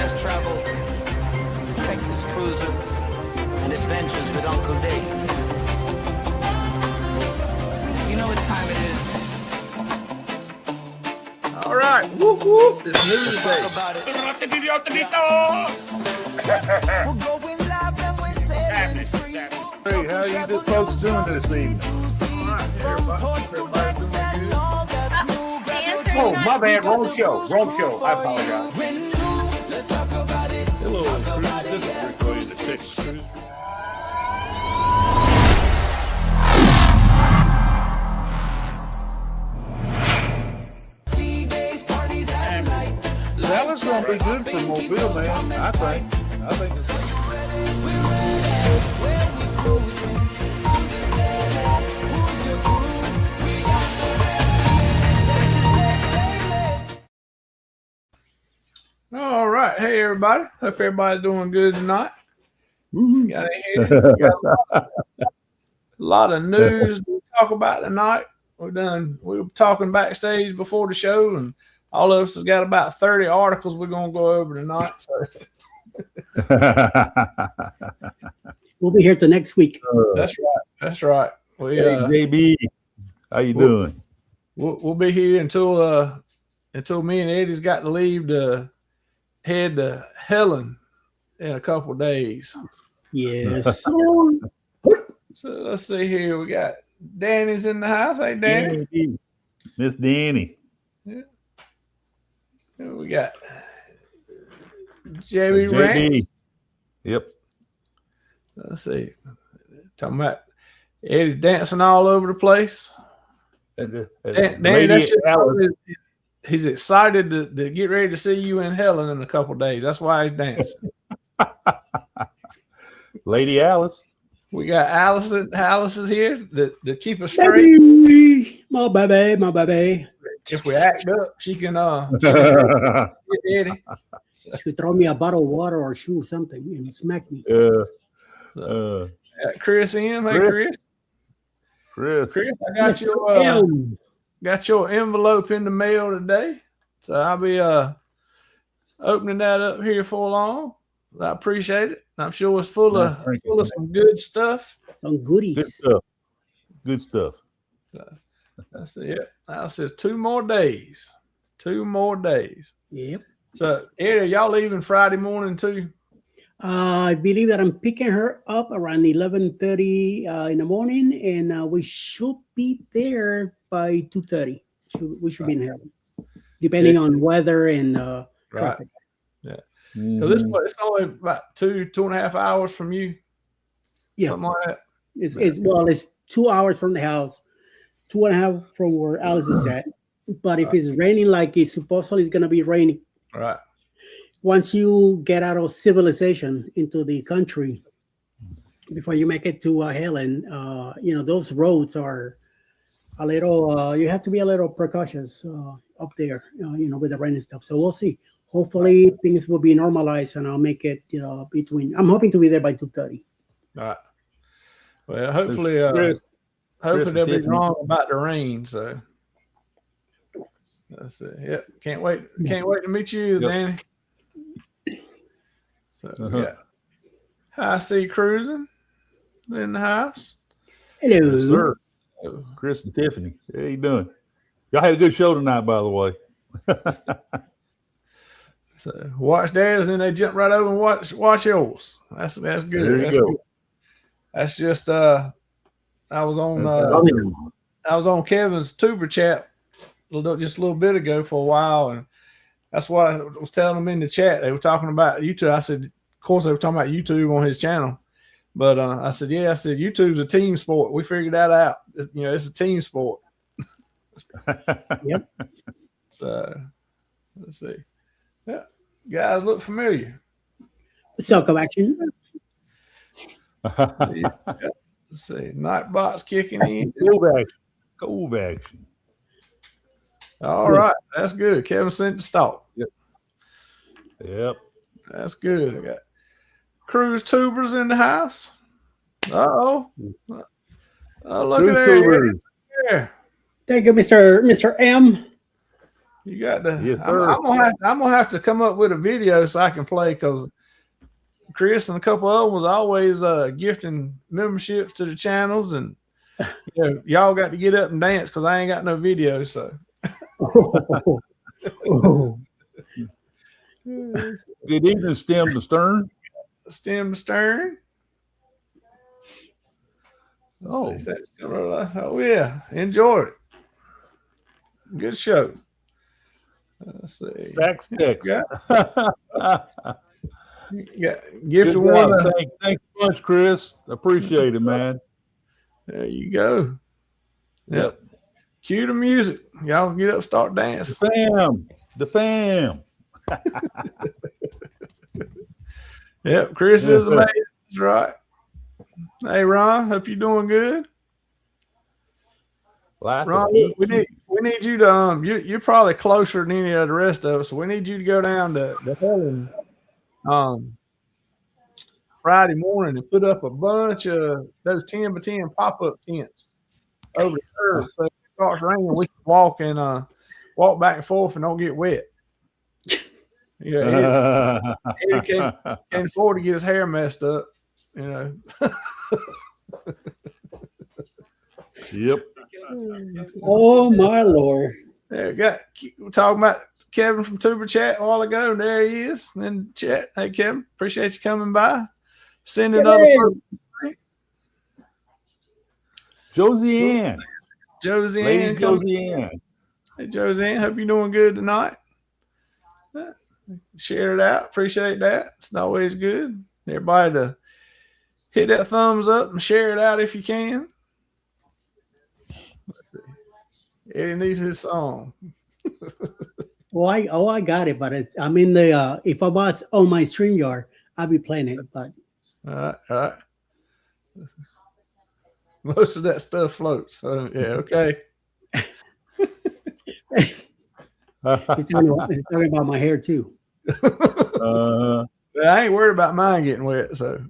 fast travel, Texas cruiser, and adventures with Uncle Dave. You know what time it is. All right, whoop whoop! It's news Talk day. about it. We're going live and we're setting free. Hey, how you good folks doing this evening? From ports to decks and all that's new. Grab your Oh, drink, my bad. we got Wrong the show. rules Wrong crew show. I for you. apologize. When new, let's talk about it. Hello, Talk Cruise. about it, This is yeah. Rick Williams, the Texas Cruise. C-days, parties at night. That was going to be good for Mobile, man. I think it's Where we cruising. Who's your crew? We got the best. All right, hey everybody. Hope everybody's doing good tonight. Got a lot of news to talk about tonight. We were talking backstage before the show, and all of us has got about 30 articles we're gonna go over tonight. So We'll be here till next week. that's right. We Hey, JB, how you doing? we'll be here until me and Eddie's got to leave to head to Helen in a couple of days. Yes. So let's see here. We got Danny's in the house. Hey, Danny. Danny. Miss Danny. We got JB Ranch. JB. Yep. Let's see. Talking about Eddie's dancing all over the place. Danny, that's just he's excited to get ready to see you in Helen in a couple of days. That's why he's dancing. Lady Alice. We got Allison. Alice is here to keep us straight. Baby, my baby. If we act up, she can get Eddie. She throw me a bottle of water or shoe or something and smack me. Got Chris in. Hey, Chris. Chris, I got your envelope in the mail today, so I'll be opening that up here for long. I appreciate it. I'm sure it's full of some good stuff. Some goodies. Good stuff. So that's it. Now says 2 more days. 2 more days. Yep. So Eddie, y'all leaving Friday morning too? I believe that I'm picking her up around 11:30 in the morning, and we should be there by 2:30. We should be in Heaven, depending on weather and traffic. So this it's only about 2.5 hours from you. Yeah. Something like that. It's 2 hours from the house, 2.5 from where Alice is at. But if it's raining like it's supposedly going to be raining, Right. once you get out of civilization into the country, before you make it to Helen, those roads are a little. You have to be a little precautious up there, with the rain and stuff. So we'll see. Hopefully things will be normalized, and I'll make it. I'm hoping to be there by 2:30. All right. Well, hopefully, Chris they'll be Tiffany. wrong about the rain. So that's it. Yep. Can't wait to meet you, Yep. Danny. So yeah. High Sea Cruising in the house. Hello. Yes, sir. Chris and Tiffany. How you doing? Y'all had a good show tonight, by the way. So watch theirs, and then they jump right over and watch yours. That's good. There you That's go. good. That's just I was on Kevin's tuber chat just a little bit ago for a while, and that's what I was telling them in the chat. They were talking about YouTube. I said, of course, they were talking about YouTube on his channel, but I said, YouTube's a team sport. We figured that out. It's a team sport. Yep. So let's see. Yeah, guys look familiar. Circle action. Yeah. Let's see. Nightbot's kicking in. Cold action. All right. That's good. Kevin sent the stalk. Yep. That's good. I got Cruise Tubers in the house. Oh, look Cruise at Tubers. there. Thank you, Mr. M. You got to. Yes, sir. I'm gonna have to come up with a video so I can play, because Chris and a couple of was always gifting memberships to the channels, and y'all got to get up and dance because I ain't got no video. So Good evening, Stem to Stern. Stem to Stern. Oh, yeah, enjoyed it. Good show. Let's see. Sax Tex. Yeah, Good gift job. one. Thanks so much, Chris. Appreciate it, man. There you go. Yep. Cue the music. Y'all get up, start dancing. The fam. Yep, Chris is amazing. That's right. Hey, Ron, hope you're doing good. Ron, we need you to you're probably closer than any of the rest of us, so we need you to go down to Helen Friday morning and put up a bunch of those 10 by 10 pop-up tents over the curb. So if it starts raining, we can walk back and forth and don't get wet. Yeah, Eddie can't afford to get his hair messed up, Yep. Oh my Lord! We're talking about Kevin from Tuber Chat a while ago, and there he is. And then chat. Hey, Kevin, appreciate you coming by. Sending other Josie Ann. Josie Lady Ann. Josie Ann. Hey, Josie Ann, hope you're doing good tonight. Share it out. Appreciate that. It's always good. Everybody to hit that thumbs up and share it out if you can. Eddie needs his song. I got it, but I'm in the. If I was on my StreamYard, I'd be playing it. But All right. Most of that stuff floats. So yeah, okay. it's talking about my hair too. I ain't worried about mine getting wet. So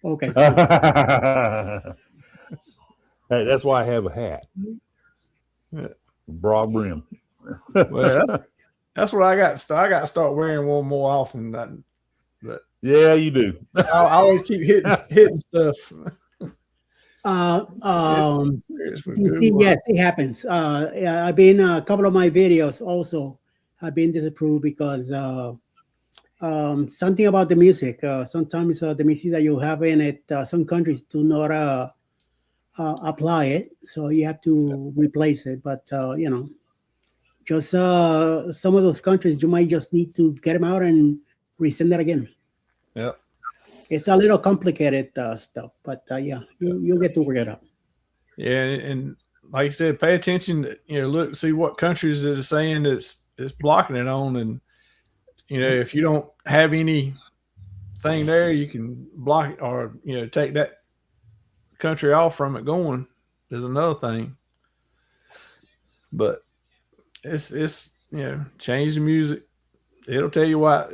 Okay. Hey, that's why I have a hat. Yeah. Broad brim. Well, that's what I got. I got to start wearing one more often. But Yeah, you do. I always keep hitting stuff. Yes, it happens. I've been a couple of my videos also have been disapproved because something about the music. Sometimes the music that you have in it, some countries do not apply it, so you have to replace it. But just some of those countries, you might just need to get them out and resend it again. Yeah, it's a little complicated stuff, but yeah, you'll get to work it out. Yeah, and like I said, pay attention. Look, see what countries it is saying it's blocking it on, and if you don't have anything there, you can block it or take that country off from it going. There's another thing, but it's change the music. It'll tell you why.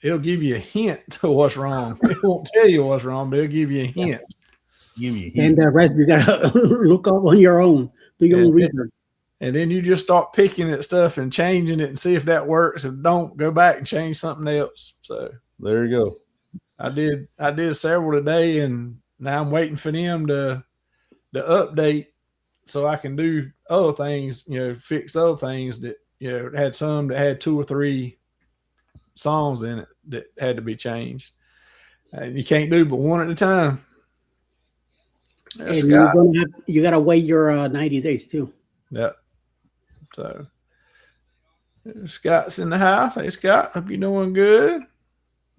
It'll give you a hint to what's wrong. It won't tell you what's wrong, but it'll give you a hint. And the rest you gotta look up on your own. Do your own research. And then you just start picking at stuff and changing it and see if that works. If don't, go back and change something else. So there you go. I did several today, and now I'm waiting for them to update so I can do other things, fix other things that had some that had 2 or 3 songs in it that had to be changed. And you can't do but one at a time. And you gotta wait your 90 days too. Yep. So Scott's in the house. Hey Scott, hope you're doing good.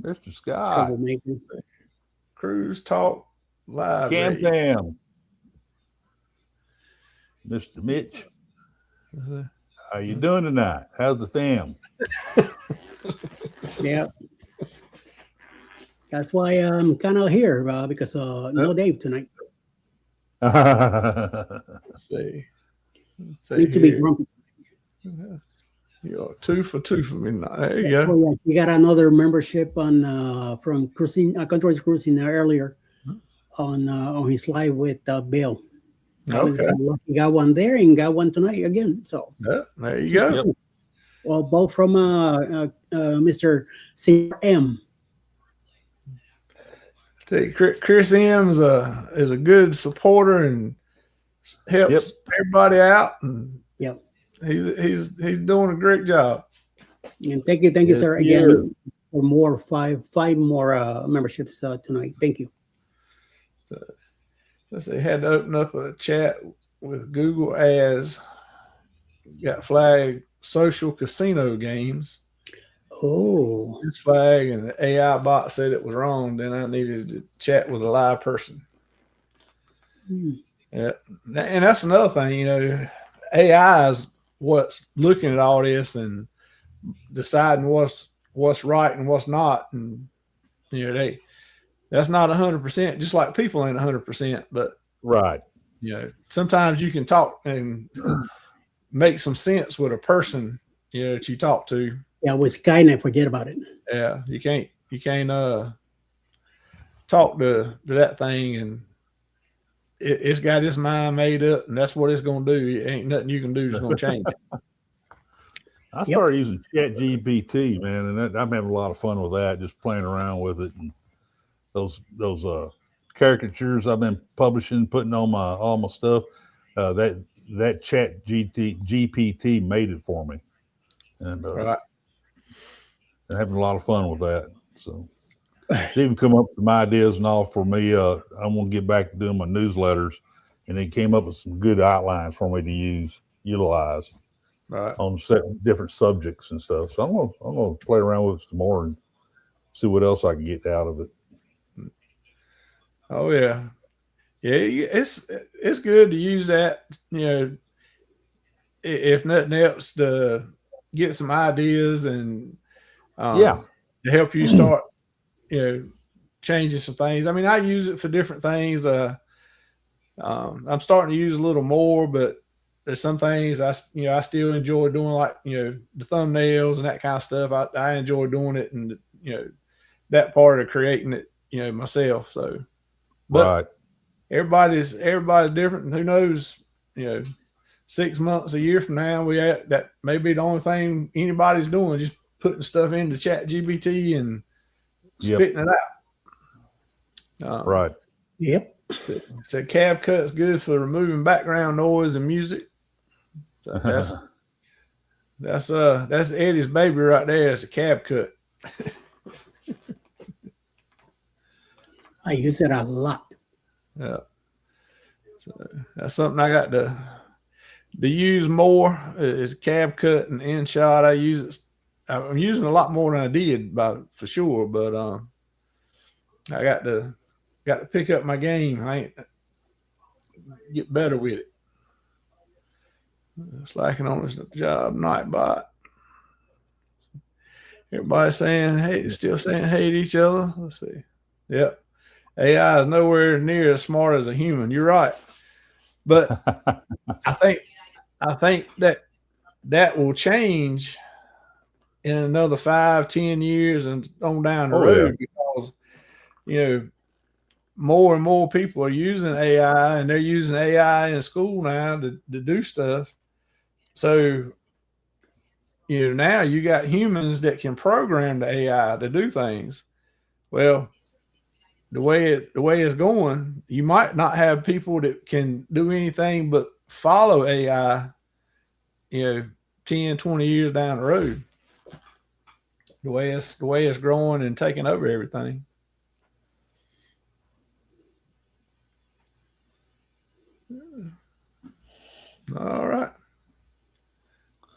Mr. Scott. Cruise Talk Live. Cam. Mr. Mitch. How you doing tonight? How's the fam? Yeah. That's why I'm kind of here because no Dave tonight. Let's see. Need to be grumpy. You're 2 for 2 for me. There you go. Oh, yeah. You got another membership on from Cruising Controls Cruising earlier on his live with Bill. Okay. You got one there and got one tonight again. So yeah, there you go. Yep. Well, both from Mr. CM. Tell you, Chris M is a good supporter and helps everybody out, and Yep. he's doing a great job. And thank you, sir, again for more five more memberships tonight. Thank you. Let's see, had to open up a chat with Google as got flagged social casino games. Oh, This flag and the AI bot said it was wrong. Then I needed to chat with a live person. Yeah, and that's another thing. You know, AI is what's looking at all this and deciding what's right and what's not, and you know that's not 100%. Just like people ain't 100%, but Right. you know sometimes you can talk and make some sense with a person that you talk to. yeah, with Skynet, forget about it. Yeah, you can't talk to that thing, and it's got its mind made up, and that's what it's gonna do. It ain't nothing you can do that's gonna change it. I started using Chat GPT, man, and I'm having a lot of fun with that, just playing around with it. And those caricatures I've been publishing, putting on all my stuff, that Chat GPT made it for me, and Right. I'm having a lot of fun with that. So it's even come up with some ideas and all for me. I'm gonna get back to doing my newsletters, and it came up with some good outlines for me to utilize Right. on different subjects and stuff. So I'm gonna play around with it some more and see what else I can get out of it. Oh yeah. It's good to use that, if nothing else, to get some ideas and to help you start changing some things. I mean, I use it for different things. I'm starting to use a little more, but there's some things I still enjoy doing, like the thumbnails and that kind of stuff. I enjoy doing it, and that part of creating it myself. So, but Right. everybody's different, and who knows, 6 months, a year from now, that may be the only thing anybody's doing, just putting stuff into Chat GPT and spitting it out. Right. Yep. So CapCut's good for removing background noise and music. So that's Eddie's baby right there. It's the CapCut. I use it a lot. Yeah. So that's something I got to use more is CapCut and InShot. I use it. I'm using a lot more than I did, for sure. But I got to pick up my game. I ain't get better with it. Slacking on this job, Nightbot. Everybody's saying, hey, still saying hey to each other. Let's see. Yep. AI is nowhere near as smart as a human. You're right. But I think that will change in another 5-10 years and on down the road, because more and more people are using AI, and they're using AI in school now to do stuff. So now you got humans that can program the AI to do things. Well, the way it's going, you might not have people that can do anything but follow AI 10, 20 years down the road. The way it's growing and taking over everything. All right.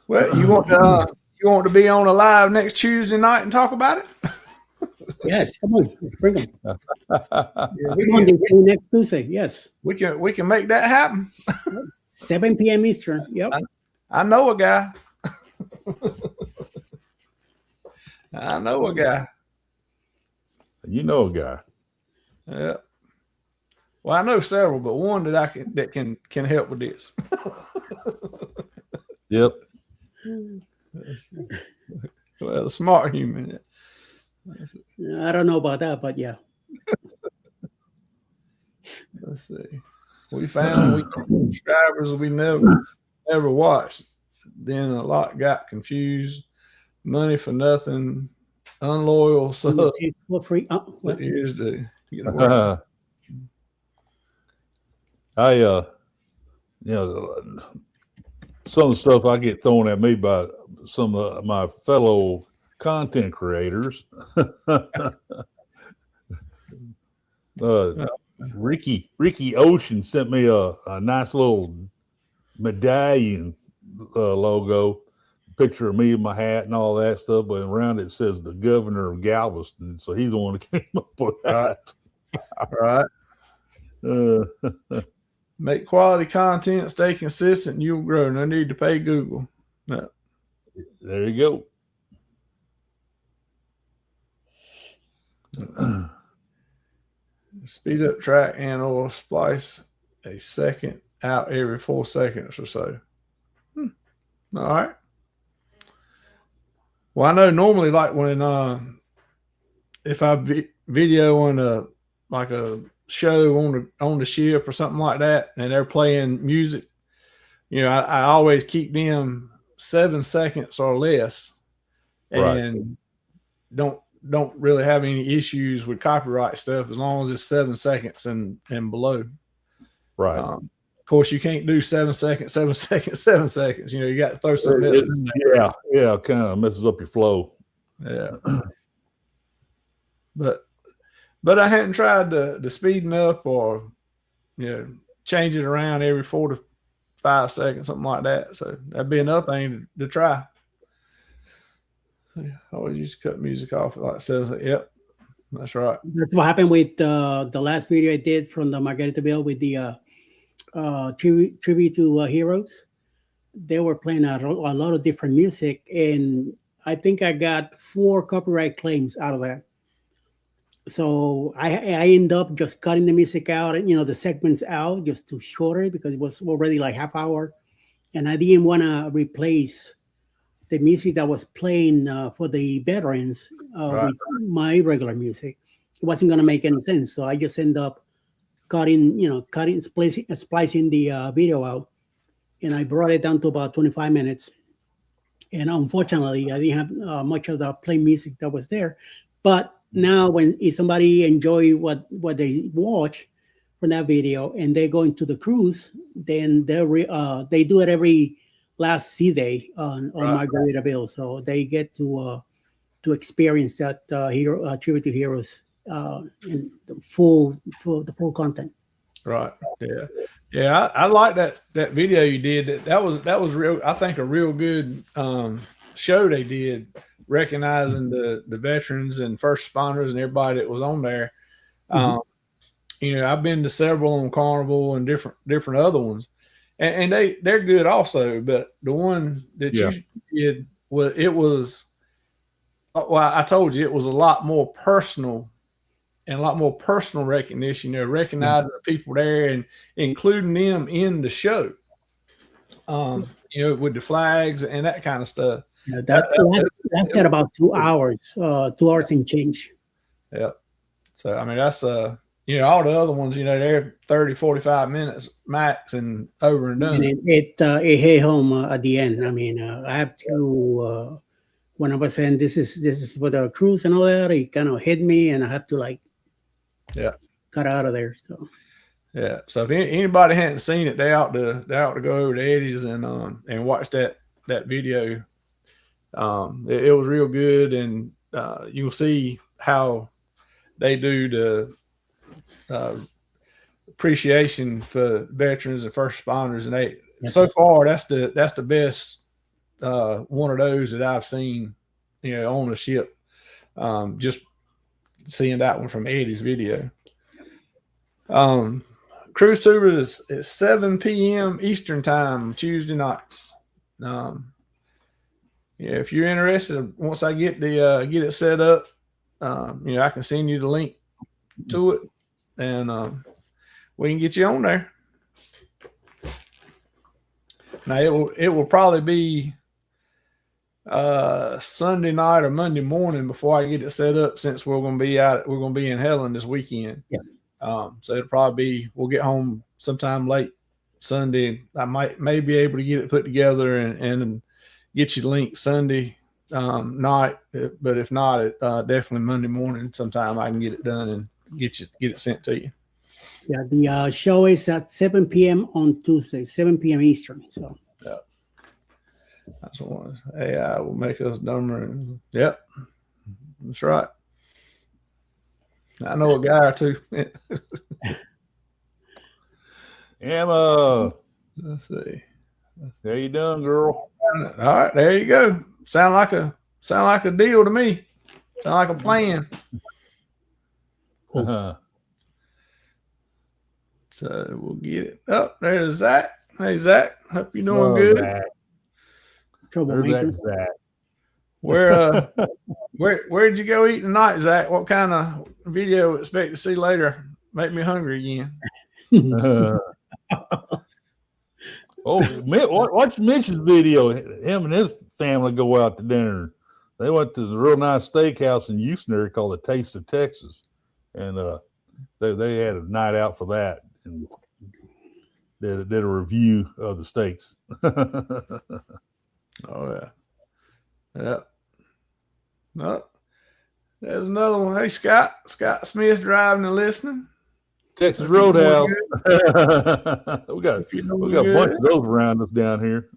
Well, you want to be on a live next Tuesday night and talk about it? Yes, come on, let's bring them. We're going to do next Tuesday. Yes, We can make that happen. 7 p.m. Eastern. Yep. I know a guy. I know a guy. You know a guy. Yeah. Well, I know several, but one that can help with this. Yep. Well, a smart human. I don't know about that, but yeah. Let's see. We found subscribers we never watched. then a lot got confused. Money for nothing, unloyal sub. For free. What years to get to work. Some of the stuff I get thrown at me by some of my fellow content creators. Ricky Ocean sent me a nice little medallion logo, picture of me in my hat and all that stuff, but around it says the governor of Galveston. So he's the one that came up with that. Right. Make quality content, stay consistent, you'll grow. No need to pay Google. No. There you go. Speed up track and or splice a second out every 4 seconds or so. All right. Well, I know normally, like when if I video on a show on the ship or something like that, and they're playing music, I always keep them 7 seconds or less, and don't really have any issues with copyright stuff as long as it's 7 seconds and below. Right. Of course, you can't do 7 seconds, 7 seconds, 7 seconds. You got to throw something else in there. Yeah, kind of messes up your flow. Yeah. But I hadn't tried the speeding up or change it around every 4 to 5 seconds, something like that. So that'd be another thing to try. I always used to cut music off at like 7. Yep, that's right. That's what happened with the last video I did from the Margaritaville with the tribute to heroes. They were playing a lot of different music, and I think I got 4 copyright claims out of that. So I end up just cutting the music out and the segments out just to shorter it because it was already like half hour, and I didn't want to replace the music that was playing for the veterans with my regular music. It wasn't going to make any sense, so I just end up cutting, splicing the video out, and I brought it down to about 25 minutes. And unfortunately, I didn't have much of the plain music that was there. But now, if somebody enjoy what they watch from that video and they go into the cruise, then they do it every last sea day on Margaritaville, so they get to experience that tribute to heroes in the full content. Right. Yeah. I like that video you did. That was real. I think a real good show they did, recognizing the veterans and first responders and everybody that was on there. I've been to several on Carnival and different other ones, and they're good also. But the one that you did was I told you it was a lot more personal and a lot more personal recognition. Recognizing the people there and including them in the show. With the flags and that kind of stuff. Yeah, that's at about 2 hours, 2 hours and change. Yeah. So, I mean, that's, all the other ones, they're 30, 45 minutes max and over and done. And it hit home at the end. I mean, I have to, when I was saying this is for the cruise and all that, it kind of hit me and I have to cut out of there. So. Yeah. So if anybody hadn't seen it, they ought to go over to Eddie's and watch that video. It was real good, and you'll see how they do the appreciation for veterans and first responders, and so far that's the best one of those that I've seen, on the ship. Just seeing that one from Eddie's video. Cruise tour is 7 p.m. Eastern time Tuesday nights. If you're interested, once I get it set up, I can send you the link to it, and we can get you on there. Now it will probably be Sunday night or Monday morning before I get it set up, since we're going to be in Helen this weekend. Yeah. So it'll probably be, we'll get home sometime late Sunday. I may be able to get it put together and get you the link Sunday night. But if not, definitely Monday morning sometime I can get it done and get it sent to you. Yeah, the show is at 7 p.m. on Tuesday, 7 p.m. Eastern. So Yeah. That's what it was. AI will make us dumber. Yep. That's right. I know a guy or two. Emma, Let's see. how you doing, girl? All right, there you go. Sound like a deal to me. Sound like a plan. So we'll get it. Oh, there's Zach. Hey Zach, hope you're doing good. There's troublemaker. that. Where'd you go eat tonight, Zach? What kind of video expect to see later? Make me hungry again. Watch Mitch's video. Him and his family go out to dinner. They went to the real nice steakhouse in Houston area called the Taste of Texas, and they had a night out for that and did a review of the steaks. Oh yeah, yeah. No, there's another one. Hey Scott Smith driving and listening. Texas Roadhouse. we got a bunch of those around us down here.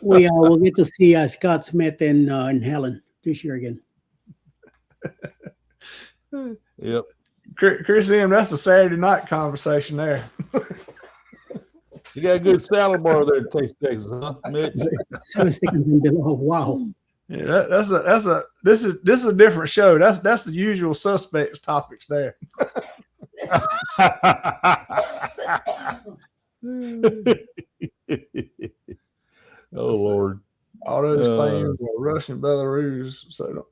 We'll get to see Scott Smith and Helen this year again. Yep. Chris M, that's a Saturday night conversation there. You got a good salad bar there at Taste Texas, huh, Mitch? 7 seconds and below. Wow. Yeah, this is a different show. That's the usual suspects topics there. Oh Lord. All those claims were Russian Belarus. So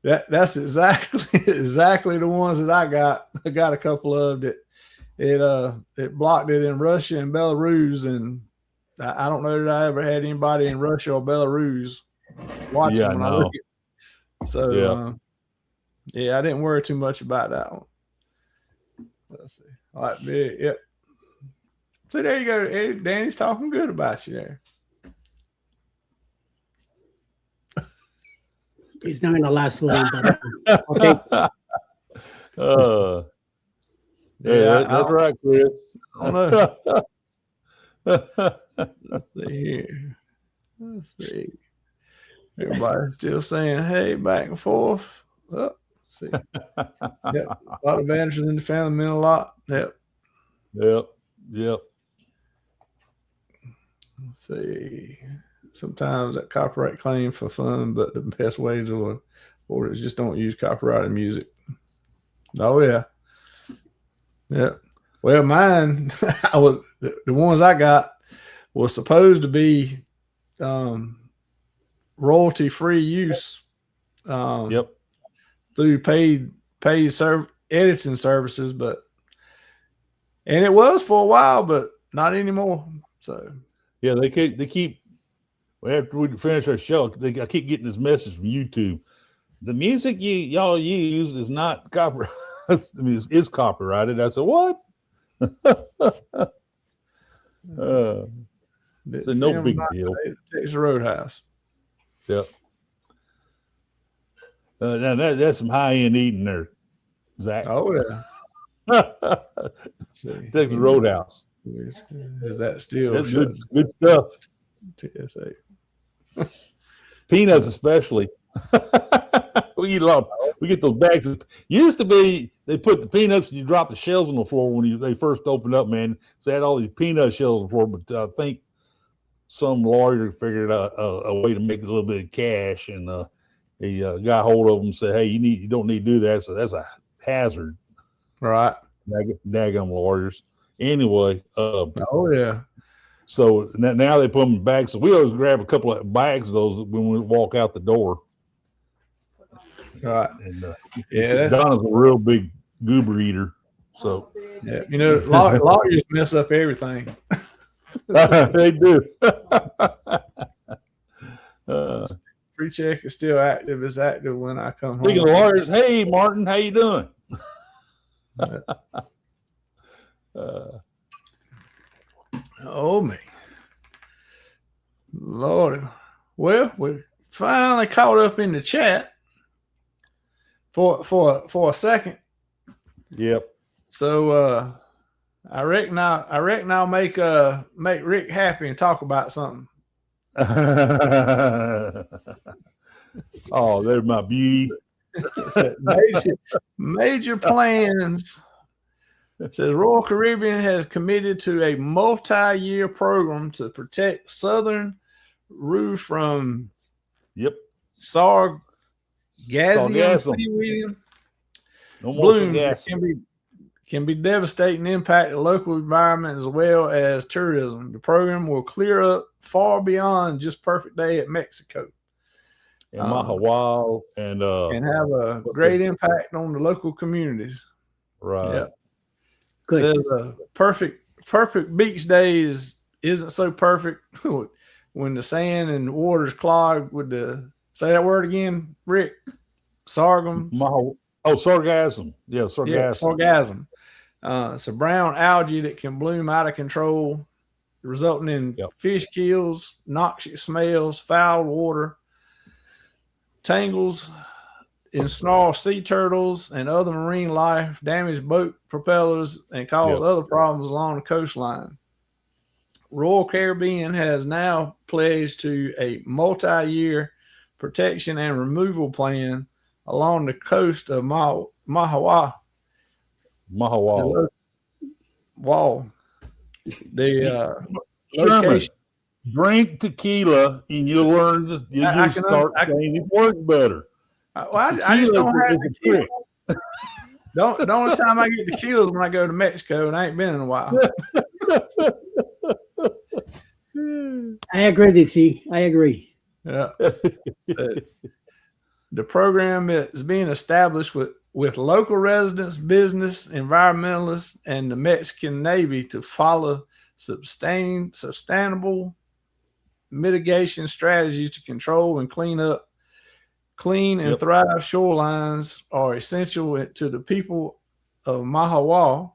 that's exactly the ones that I got. I got a couple of it blocked it in Russia and Belarus, and I don't know that I ever had anybody in Russia or Belarus watching when I look at. So yeah, I didn't worry too much about that one. Let's see. All right, big. Yep. So there you go. Hey, Danny's talking good about you there. It's not going to last long, but okay. That's right, Chris. I don't know. Let's see here. Let's see. Everybody's still saying, hey, back and forth. Oh, let's see. Yep. A lot of advantages in the family meant a lot. Yep. Yep. Let's see. Sometimes that copyright claim for fun, but the best way to avoid it is just don't use copyrighted music. Oh yeah. Yeah. Well, mine, the ones I got was supposed to be royalty free use. Through paid editing services, and it was for a while, but not anymore. So yeah, they keep. After we finish our show, I keep getting this message from YouTube. The music y'all use is not copyrighted. I mean, it's copyrighted. I said, what? It's no big deal. Texas Roadhouse. Yep. Now that's some high-end eating there, Zach. Oh yeah. Texas Roadhouse. Is that still that's good stuff? TSA. Peanuts especially. We eat a lot. We get those bags. Used to be they put the peanuts and you drop the shells on the floor when they first opened up, man. So they had all these peanut shells on the floor, but I think some lawyer figured out a way to make a little bit of cash, and he got hold of them and said, "Hey, you don't need to do that. So that's a hazard." Right. Daggum lawyers. Anyway. Oh yeah. So now they put them in bags. So we always grab a couple of bags of those when we walk out the door. Right. And yeah, Donna's a real big goober eater. So yeah, lawyers mess up everything. They do. Free check is still active. It's active when I come home. Speaking of lawyers, hey Martin, how you doing? Oh me, Lord. Well, we finally caught up in the chat for a second. Yep. So I reckon I'll make Rick happy and talk about something. Oh, there's my beauty. Major plans. It says Royal Caribbean has committed to a multi-year program to protect southern rue from sargassum seaweed blooms that can be devastating impact the local environment as well as tourism. The program will clear up far beyond just Perfect Day at Mexico. And Mahawal and have a great impact on the local communities. Right. Yeah. Good. Says perfect beach days isn't so perfect when the sand and water's clogged with the say that word again, Rick. Sargassum. Sargassum. Yeah, sargassum. Yeah, sargassum. It's a brown algae that can bloom out of control, resulting in fish kills, noxious smells, foul water, tangles, ensnare sea turtles and other marine life, damage boat propellers, and cause other problems along the coastline. Royal Caribbean has now pledged to a multi-year protection and removal plan along the coast of Mahawal. The location. Drink tequila and you'll learn. You'll start saying it works better. I just don't have tequila. The only time I get tequila is when I go to Mexico, and I ain't been in a while. I agree, DC. I agree. Yeah. The program is being established with local residents, business, environmentalists, and the Mexican Navy to follow sustainable mitigation strategies to control and clean and thrive shorelines are essential to the people of Mahawal,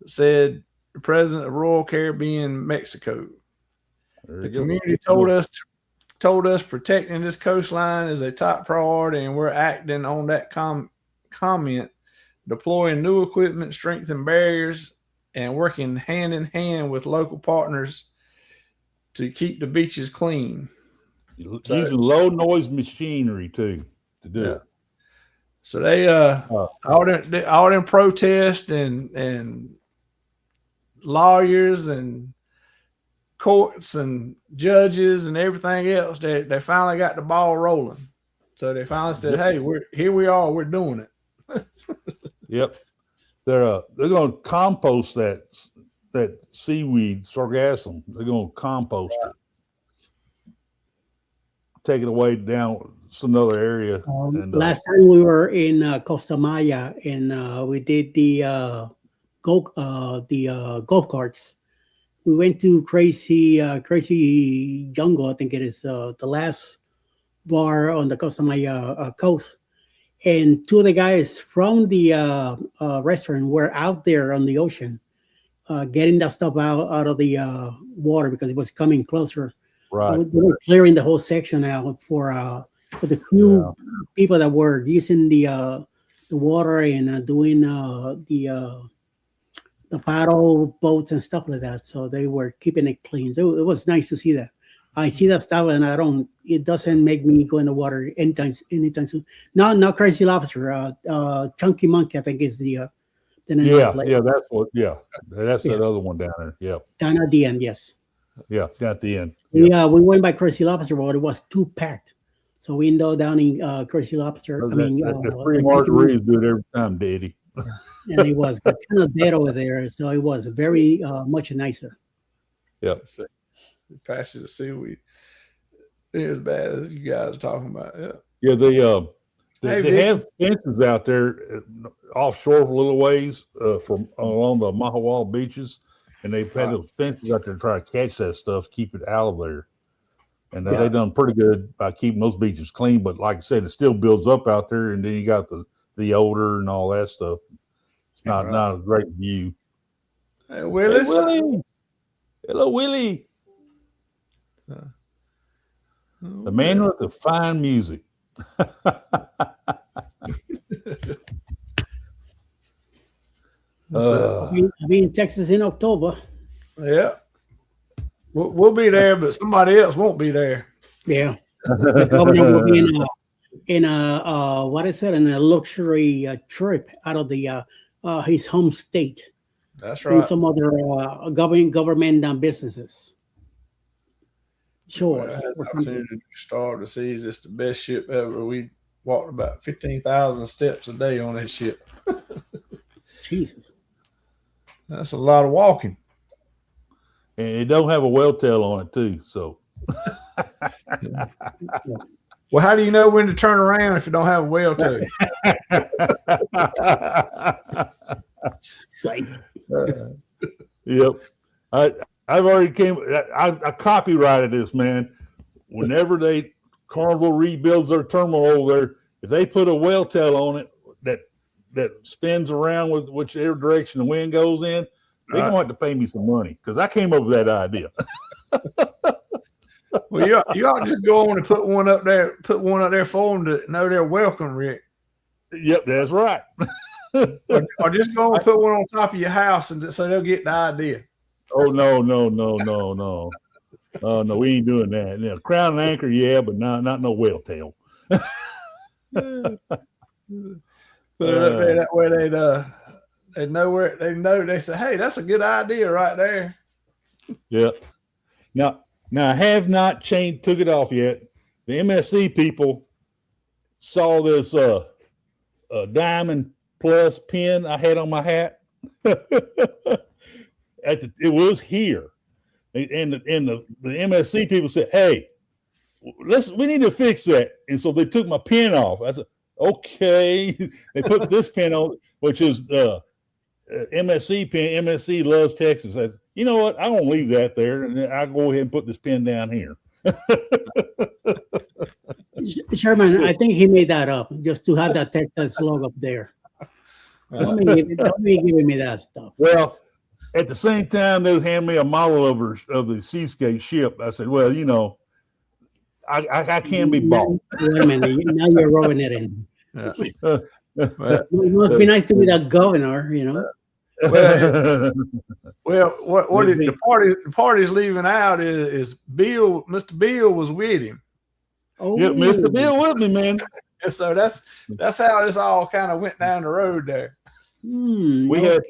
said the president of Royal Caribbean Mexico. The community told us protecting this coastline is a top priority, and we're acting on that comment, deploying new equipment, strengthening barriers, and working hand in hand with local partners to keep the beaches clean. Using low noise machinery too to do it. So they all them protests and lawyers and courts and judges and everything else, they finally got the ball rolling. So they finally said, "Hey, we're doing it." Yep, they're going to compost that seaweed sargassum. They're going to compost it, take it away down some other area. Last time we were in Costa Maya and we did the golf carts. We went to Crazy Jungle, I think it is the last bar on the Costa Maya coast. And two of the guys from the restaurant were out there on the ocean, getting that stuff out of the water because it was coming closer. Right. We were clearing the whole section out for the few people that were using the water and doing the paddle boats and stuff like that. So they were keeping it clean. So it was nice to see that. I see that stuff and it doesn't make me go in the water anytime soon. Not Crazy Lobster. Chunky Monkey, I think is the name. That's that other one down there. Yeah. Down at the end, yes. Yeah, down at the end. Yeah, we went by Crazy Lobster, but it was too packed. So we ended up down in Crazy Lobster. The free margaritas do it every time, Daddy. And it was kind of dead over there, so it was very much nicer. Yeah. Patches of seaweed. It as bad as you guys are talking about. Yeah, they have fences out there offshore for a little ways from along the Mahawal beaches, and they've had those fences out there to try to catch that stuff, keep it out of there. And they've done pretty good by keeping those beaches clean. But like I said, it still builds up out there, and then you got the odor and all that stuff. It's not a great view. Hey, Willis. Hello, Willie. The man with the fine music. I'll be in Texas in October. Yeah. We'll be there, but somebody else won't be there. Yeah. The governor will be in a what is it? In a luxury trip out of the his home state. That's And right. some other government businesses. Chores. I had or the something. opportunity to start the seas. It's the best ship ever. We walked about 15,000 steps a day on that ship. Jesus. That's a lot of walking. And it don't have a well tail on it too. So Well, how do you know when to turn around if you don't have a whale to? Psych. Yep. I've already I copyrighted this, man. Whenever Carnival rebuilds their terminal over there, if they put a whale tail on it that spins around with whichever direction the wind goes in, they're gonna have to pay me some money because I came up with that idea. Well, you ought to just go on and put one up there for them to know they're welcome, Rick. Yep, that's right. Or just go and put one on top of your house and so they'll get the idea. Oh no, we ain't doing that. Yeah, crown and anchor, yeah, but not no whale tail. Put it up there that way they know where they say, hey, that's a good idea right there. Yeah. Now I have not took it off yet. The MSC people saw this Diamond Plus pin I had on my hat. It was here, and the MSC people said, "Hey, we need to fix that." And so they took my pin off. I said, "Okay." They put this pin on, which is the MSC pin. MSC loves Texas. I said, you know what? I'm gonna leave that there, and then I'll go ahead and put this pin down here. Sherman, I think he made that up just to have that Texas logo up there. Don't be giving me that stuff. Well, at the same time, they hand me a model of the Seascape ship. I said, well, you know, I can be bought. Wait a minute. Now you're rubbing it in. Yeah. It must be nice to be that governor, you know. Well, what the party's leaving out is Bill. Mr. Bill was with him. Oh, Yep, Mr. Bill with me, man. And so that's how this all kind of went down the road there. We have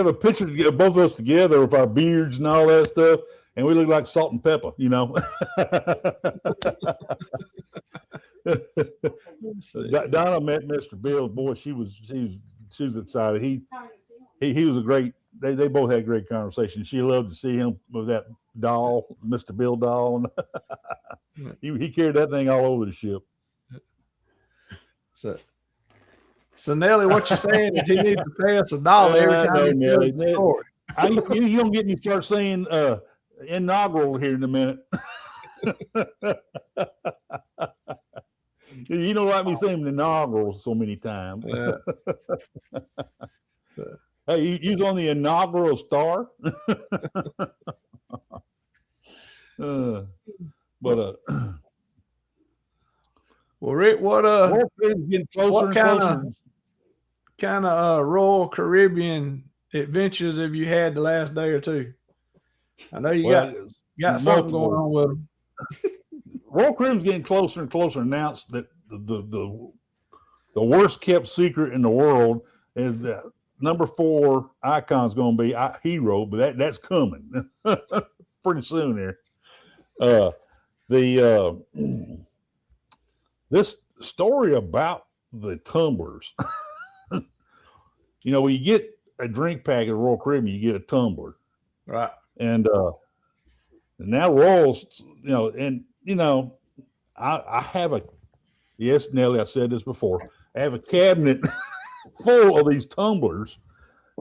a picture of both of us together with our beards and all that stuff, and we look like salt and pepper, you know. Donna met Mr. Bill. Boy, she was excited. He was a great. They both had great conversation. She loved to see him with that doll, Mr. Bill doll, and he carried that thing all over the ship. So Nelly, what you're saying is he needs to pay us $1 every time he tells the story. You don't get me start saying inaugural here in a minute. You don't like me saying inaugural so many times. Yeah. Hey, you was on the inaugural star. Well, Rick, what kind of Royal Caribbean adventures have you had the last day or two? I know you got something going on with them. Royal Caribbean's getting closer and closer. Announced that the worst kept secret in the world is that number 4 icon is going to be Hero, but that's coming pretty soon here. This story about the tumblers. You know, when you get a drink pack at Royal Caribbean, you get a tumbler, Right? and now Royals, I have yes, Nelly, I said this before. I have a cabinet full of these tumblers.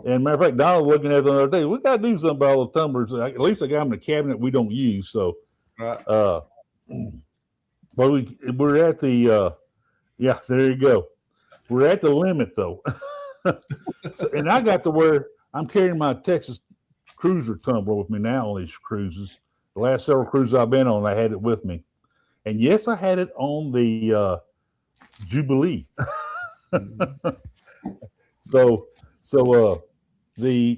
And matter of fact, Donna was looking at it the other day. We got to do something about all the tumblers. At least I got them in the cabinet we don't use. So, Right. but we're at the there you go. We're at the limit though. And I got to where I'm carrying my Texas cruiser tumbler with me now on these cruises. The last several cruises I've been on, I had it with me. And yes, I had it on the Jubilee. so let's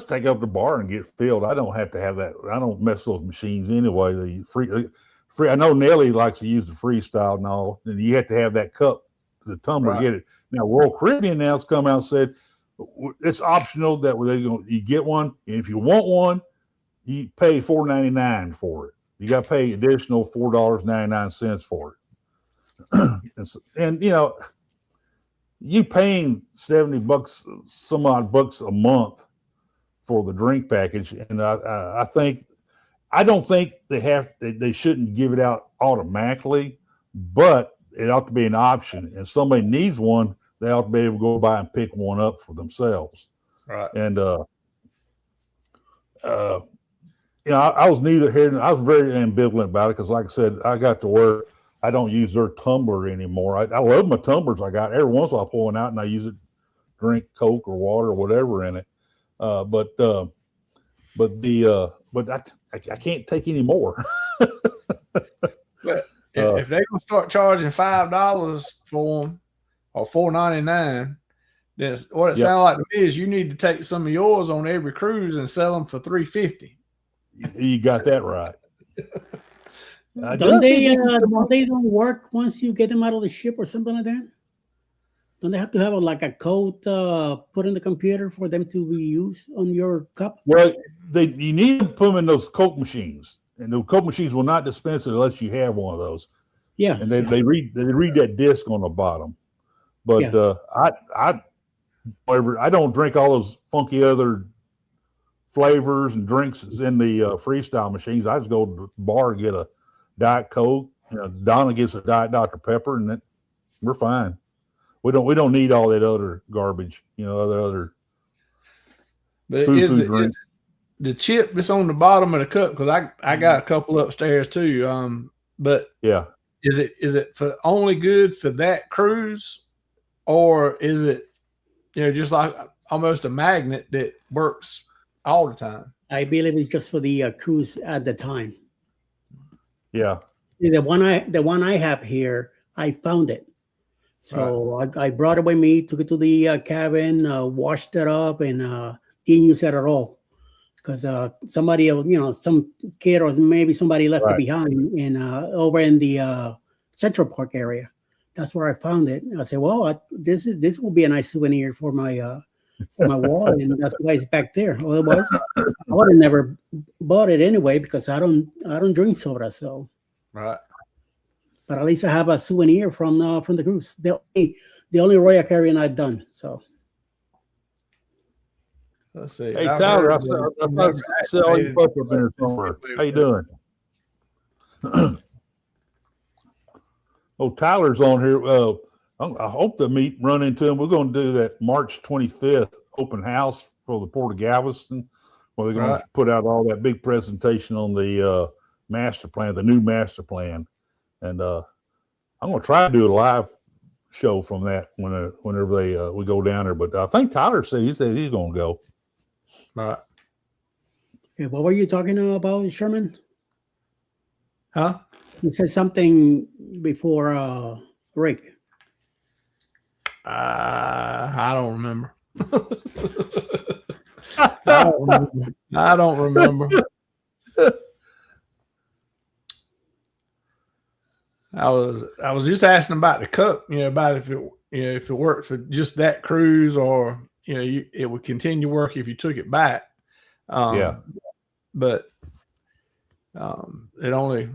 take up the bar and get filled. I don't have to have that. I don't mess those machines anyway. The free. I know Nelly likes to use the freestyle and all, and you have to have that cup, the tumbler, get it. Now Royal Caribbean now has come out and said it's optional that you get one, and if you want one, you pay $4.99 for it. You got to pay additional $4.99 for it. and you paying $70 some odd bucks a month for the drink package, and I don't think they shouldn't give it out automatically, but it ought to be an option. And if somebody needs one, they ought to be able to go by and pick one up for themselves. Right. And I was neither here. I was very ambivalent about it because, like I said, I got to where I don't use their tumbler anymore. I love my tumblers I got. Every once in a while I pull one out and I use it, drink Coke or water or whatever in it. But I can't take any more. But if they're gonna start charging $5 for them or $4.99, then what it sounds like to me is you need to take some of yours on every cruise and sell them for $3.50. You got that right. Don't they don't work once you get them out of the ship or something like that? Don't they have to have a code put in the computer for them to be used on your cup? Well, you need to put them in those Coke machines, and the Coke machines will not dispense it unless you have one of those. Yeah, and they read that disc on the bottom. But I don't drink all those funky other flavors and drinks that's in the freestyle machines. I just go to the bar and get a Diet Coke. Donna gets a Diet Dr. Pepper, and we're fine. We don't need all that other garbage, other But food drinks. The chip that's on the bottom of the cup, because I got a couple upstairs too. But yeah, is it for only good for that cruise, or is it just like almost a magnet that works all the time? I believe it's just for the cruise at the time. Yeah. The one I have here, I found it. So I brought it with me, took it to the cabin, washed it up, and didn't use it at all because somebody, some kid or maybe somebody left it behind over in the Central Park area. That's where I found it. I said, well, this will be a nice souvenir for my wall, and that's why it's back there. Otherwise, I would have never bought it anyway because I don't drink soda. So, right. But at least I have a souvenir from the cruise. The only Royal Caribbean I've done. So, let's see. Hey Tyler, I saw you up there somewhere. How you doing? Oh, Tyler's on here. I hope to run into him. We're going to do that March 25th open house for the Port of Galveston, where they're going to put out all that big presentation on the master plan, the new master plan. And I'm going to try to do a live show from that whenever we go down there. But I think Tyler said he's going to go. All right. Okay, what were you talking about, Sherman? Huh? You said something before break. I don't remember. I don't remember. I was just asking about the cup, about if it worked for just that cruise, or it would continue to work if you took it back. But it only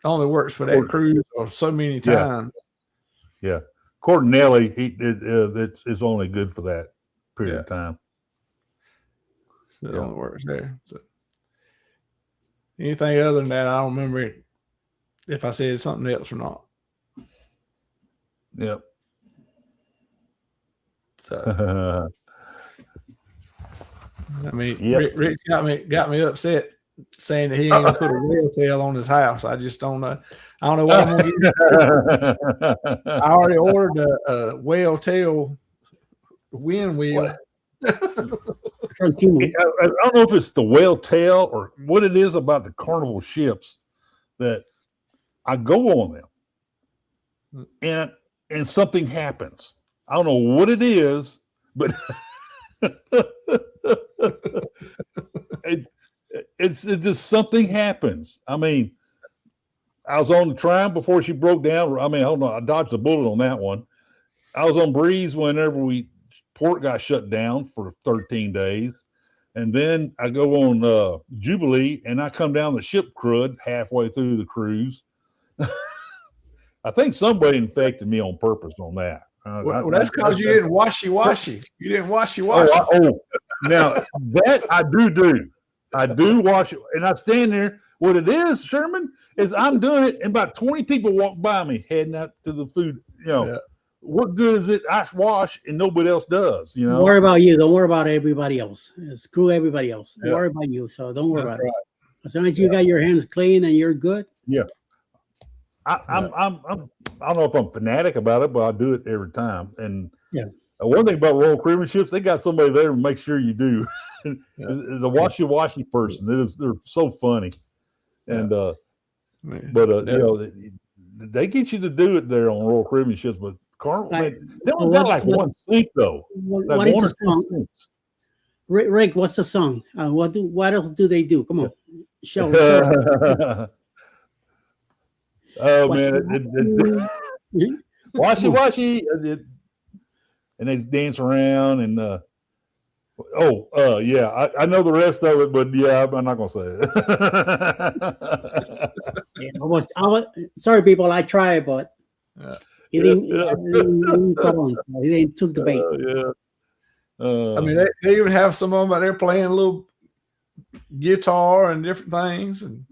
works for that cruise or so many times. Yeah. Cordinelli, it's only good for that period of time. So it only works there. So anything other than that, I don't remember if I said something else or not. Yep. So I mean, Rick got me upset saying that he ain't gonna put a whale tail on his house. I just don't know. I don't know what I'm gonna get. I already ordered a whale tail wind wheel. from Timu. I don't know if it's the whale tail or what it is about the Carnival ships that I go on them and something happens. I don't know what it is, but it's just something happens. I mean, I was on the Triumph before she broke down. I mean, hold on, I dodged a bullet on that one. I was on Breeze whenever port got shut down for 13 days. And then I go on Jubilee and I come down the ship crud halfway through the cruise. I think somebody infected me on purpose on that. Well, that's because you didn't washy. You didn't washy. Now that I do. I do wash it, and I stand there. What it is, Sherman, is I'm doing it, and about 20 people walk by me heading out to the food. You know, what good is it? I wash and nobody else does. You know, Don't worry about you. Don't worry about everybody else. Screw everybody else. Don't worry about you. So don't worry about it. As long as you got your hands clean and you're good. Yeah. I don't know if I'm fanatic about it, but I do it every time. And one thing about Royal Caribbean ships, they got somebody there to make sure you do. The washy person, they're so funny, and you know, they get you to do it there on Royal Caribbean ships, but Carnival, they only got like one sink though. What is the song? Rick, what's the song? What else do they do? Come on, show. Oh man, washy, and they dance around and I know the rest of it, but I'm not gonna say it. Sorry, people, I tried, but he didn't come on. So he didn't took the bait. I mean, they even have some of them out there playing a little guitar and different things, and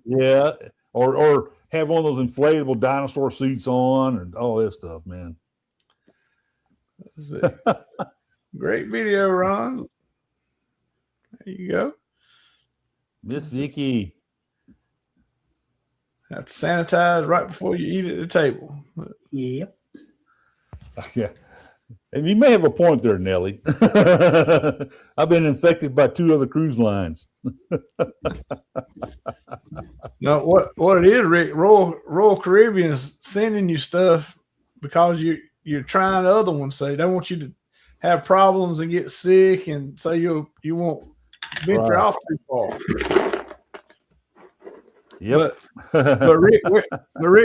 or have one of those inflatable dinosaur suits on and all that stuff, man. Great video, Ron. There you go. Miss Vicky. Have to sanitize right before you eat at the table. Yep. Yeah. And you may have a point there, Nelly. I've been infected by 2 other cruise lines. No, what it is, Rick, Royal Caribbean is sending you stuff because you're trying other ones. So they don't want you to have problems and get sick, and so you won't venture off too far. Yep. But Rick,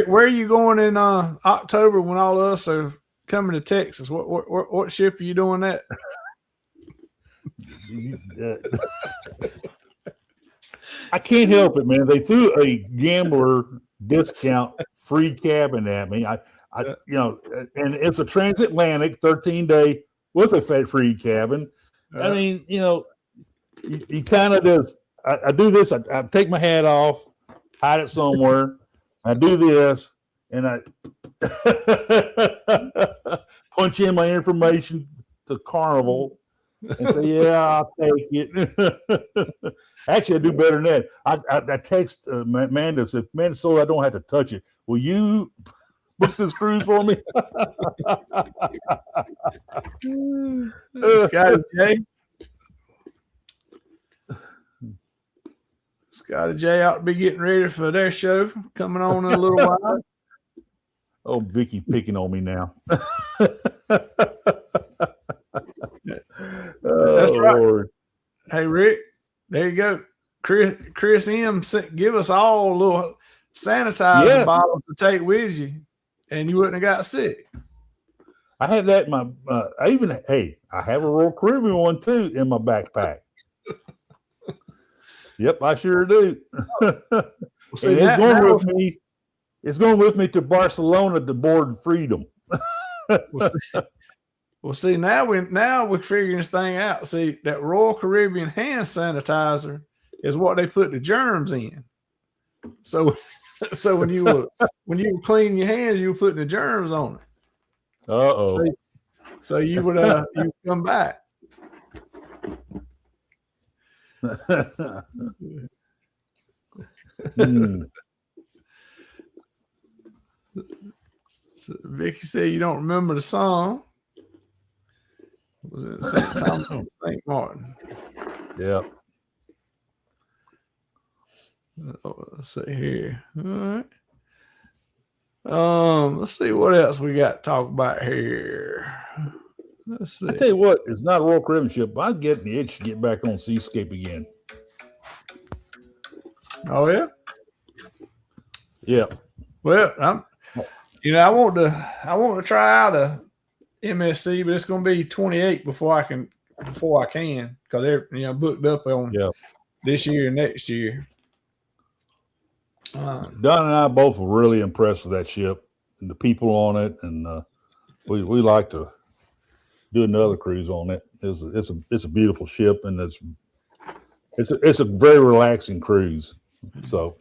where are you going in October when all of us are coming to Texas? What ship are you doing that? I can't help it, man. They threw a gambler discount free cabin at me. I you know, and it's a transatlantic 13-day with a free cabin. I mean, you know, you kind of just I do this. I take my hat off, hide it somewhere. I do this, and I punch in my information to Carnival and say, "Yeah, I'll take it." Actually, I do better than that. I text Amanda, said, "Man, so I don't have to touch it. Will you book this cruise for me?" Scotty J ought to be getting ready for their show coming on in a little while. Oh, Vicky's picking on me now. That's right. Lord. Hey, Rick, there you go. Chris M. Give us all a little sanitizer bottle to take with you, and you wouldn't have got sick. I have that in my. I have a Royal Caribbean one too in my backpack. Yep, I sure do. It's going with me to Barcelona to board Freedom. Well, see, now we're figuring this thing out. See, that Royal Caribbean hand sanitizer is what they put the germs in. So when you would clean your hands, you were putting the germs on it. So you would you come back. So Vicky said you don't remember the song. Was it St. Thomas, St. Martin? Yeah. Let's see here. All right. Let's see what else we got to talk about here. Let's see. I tell you what, it's not a Royal Caribbean ship, but I'm getting the itch to get back on Seascape again. Oh yeah. Yeah. Well, I want to try out a MSC, but it's going to be 28 before I can because they're booked up on this year and next year. Don and I both were really impressed with that ship and the people on it, and we like to do another cruise on it. It's a beautiful ship, and it's a very relaxing cruise. So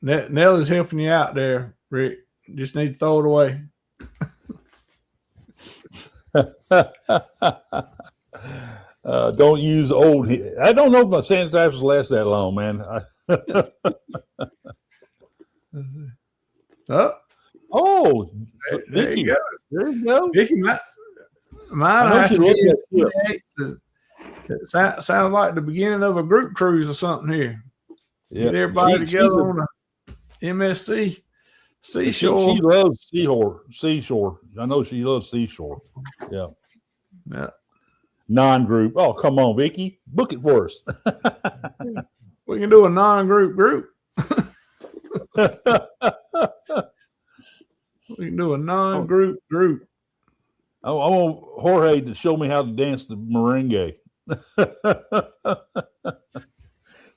Nell is helping you out there, Rick. Just need to throw it away. Don't use old. I don't know if my sanitizers last that long, man. Oh, there Vicky, you go. There you go. Vicky, mine I know has she to looked be at 28. It sounds like the beginning of a group cruise or something here. Yeah. Get everybody together on the MSC Seashore. She loves Seashore. I know she loves Seashore. Yeah. Yeah. Non-group. Oh, come on, Vicky. Book it for us. We can do a non-group group. We can do a non-group group. I want Jorge to show me how to dance the merengue.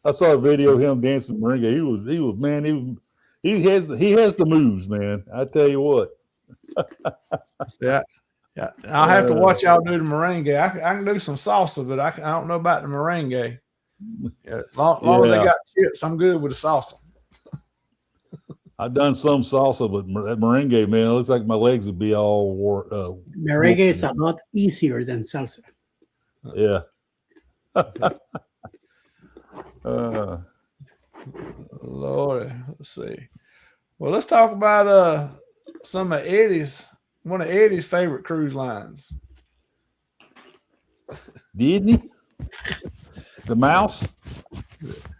I saw a video of him dancing merengue. He has the moves, man. I tell you what. Yeah. I'll have to watch y'all do the merengue. I can do some salsa, but I don't know about the merengue. Yeah, as long as they got chips, I'm good with the salsa. I've done some salsa, but that merengue, man, it looks like my legs would be all wore. Merengue is a lot easier than salsa. Yeah. Lord, let's see. Well, let's talk about one of Eddie's favorite cruise lines. Disney? The Mouse?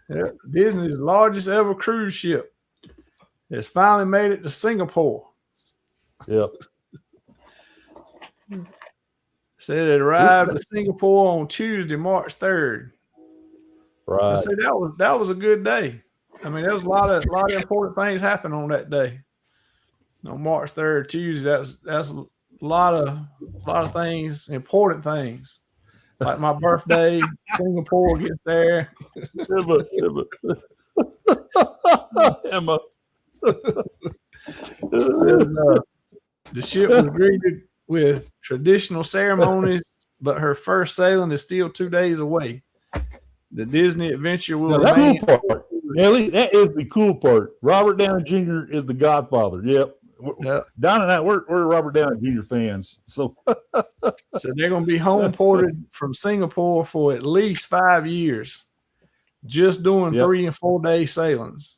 Yeah, Disney's largest ever cruise ship. It's finally made it to Singapore. Yep. Said it arrived at Singapore on Tuesday, March 3rd. Right. I said that was a good day. I mean, there was a lot of important things happened on that day. On March 3rd, Tuesday, that's a lot of things, important things. Like my birthday, Singapore gets there. Emma. The ship was greeted with traditional ceremonies, but her first sailing is still 2 days away. The Disney adventure will remain. That cool part. Nelly, that is the cool part. Robert Downey Jr. is the Godfather. Yep. Don and I, we're Robert Downey Jr. fans. So they're going to be home ported from Singapore for at least 5 years, just doing 3 and 4 day sailings.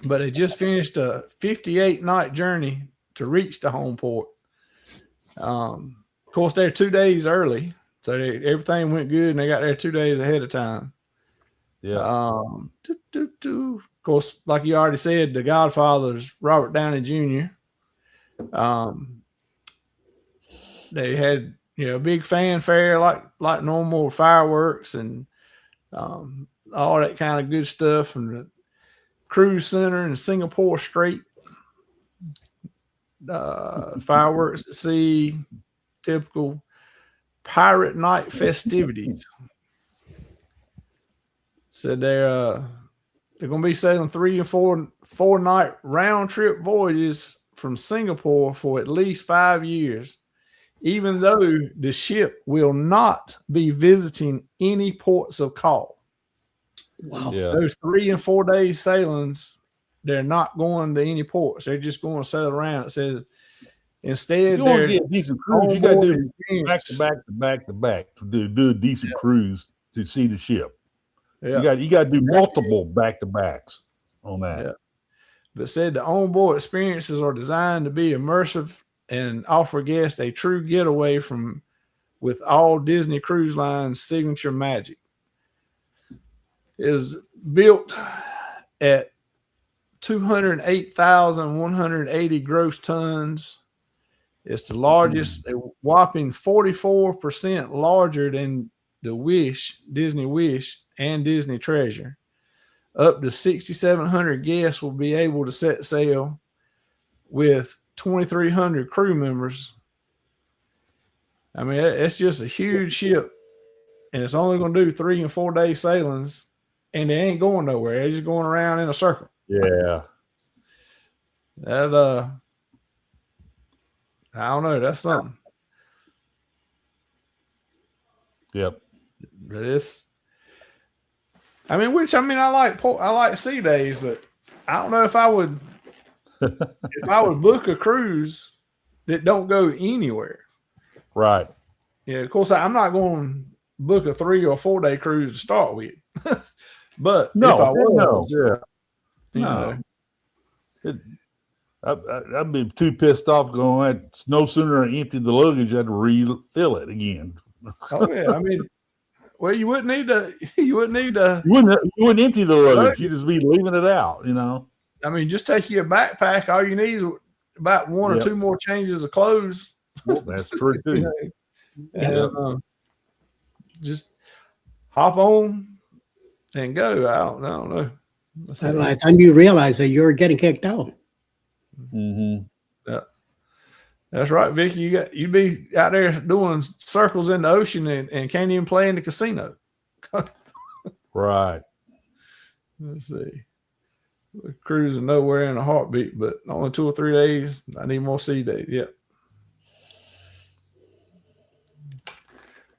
But they just finished a 58-night journey to reach the home port. Of course, they're 2 days early, so everything went good, and they got there 2 days ahead of time. Yeah. Of course, like you already said, the Godfather is Robert Downey Jr. They had a big fanfare like normal, fireworks and all that kind of good stuff from the cruise center in Singapore Strait. Fireworks at sea, typical pirate night festivities. Said they're going to be sailing 3 and 4 night round trip voyages from Singapore for at least 5 years, even though the ship will not be visiting any ports of call. Wow. Yeah. Those 3 and 4 day sailings, they're not going to any ports. They're just going to sail around. It says instead, if you want to get a decent cruise, you got to do back to back to do a decent cruise to see the ship. Yeah. You got to do multiple back to backs on that. Yeah. But said the onboard experiences are designed to be immersive and offer guests a true getaway from with all Disney Cruise Line's signature magic. It is built at 208,180 gross tons. It's the largest, a whopping 44% larger than the Disney Wish, and Disney Treasure. Up to 6,700 guests will be able to set sail with 2,300 crew members. I mean, it's just a huge ship, and it's only going to do 3 and 4 day sailings, and they ain't going nowhere. They're just going around in a circle. Yeah. That I don't know. That's something. Yep. But I like sea days, but I don't know if I would book a cruise that don't go anywhere. Right. Yeah, of course I'm not going to book a 3 or 4 day cruise to start with. But No, if I was, no. I'd be too pissed off going. No sooner I emptied the luggage, I'd refill it again. Oh yeah, I mean, well, you wouldn't need to. You wouldn't empty the luggage. You'd just be leaving it out. I mean, just take your backpack. All you need is about 1 or 2 more changes of clothes. Well, that's true too. And just hop on and go. I don't know. So by the time you realize that you're getting kicked out. Mm-hmm. Yeah, that's right, Vicky. You'd be out there doing circles in the ocean and can't even play in the casino. Right. Let's see. We're cruising nowhere in a heartbeat, but only 2 or 3 days. I need more sea days. Yep.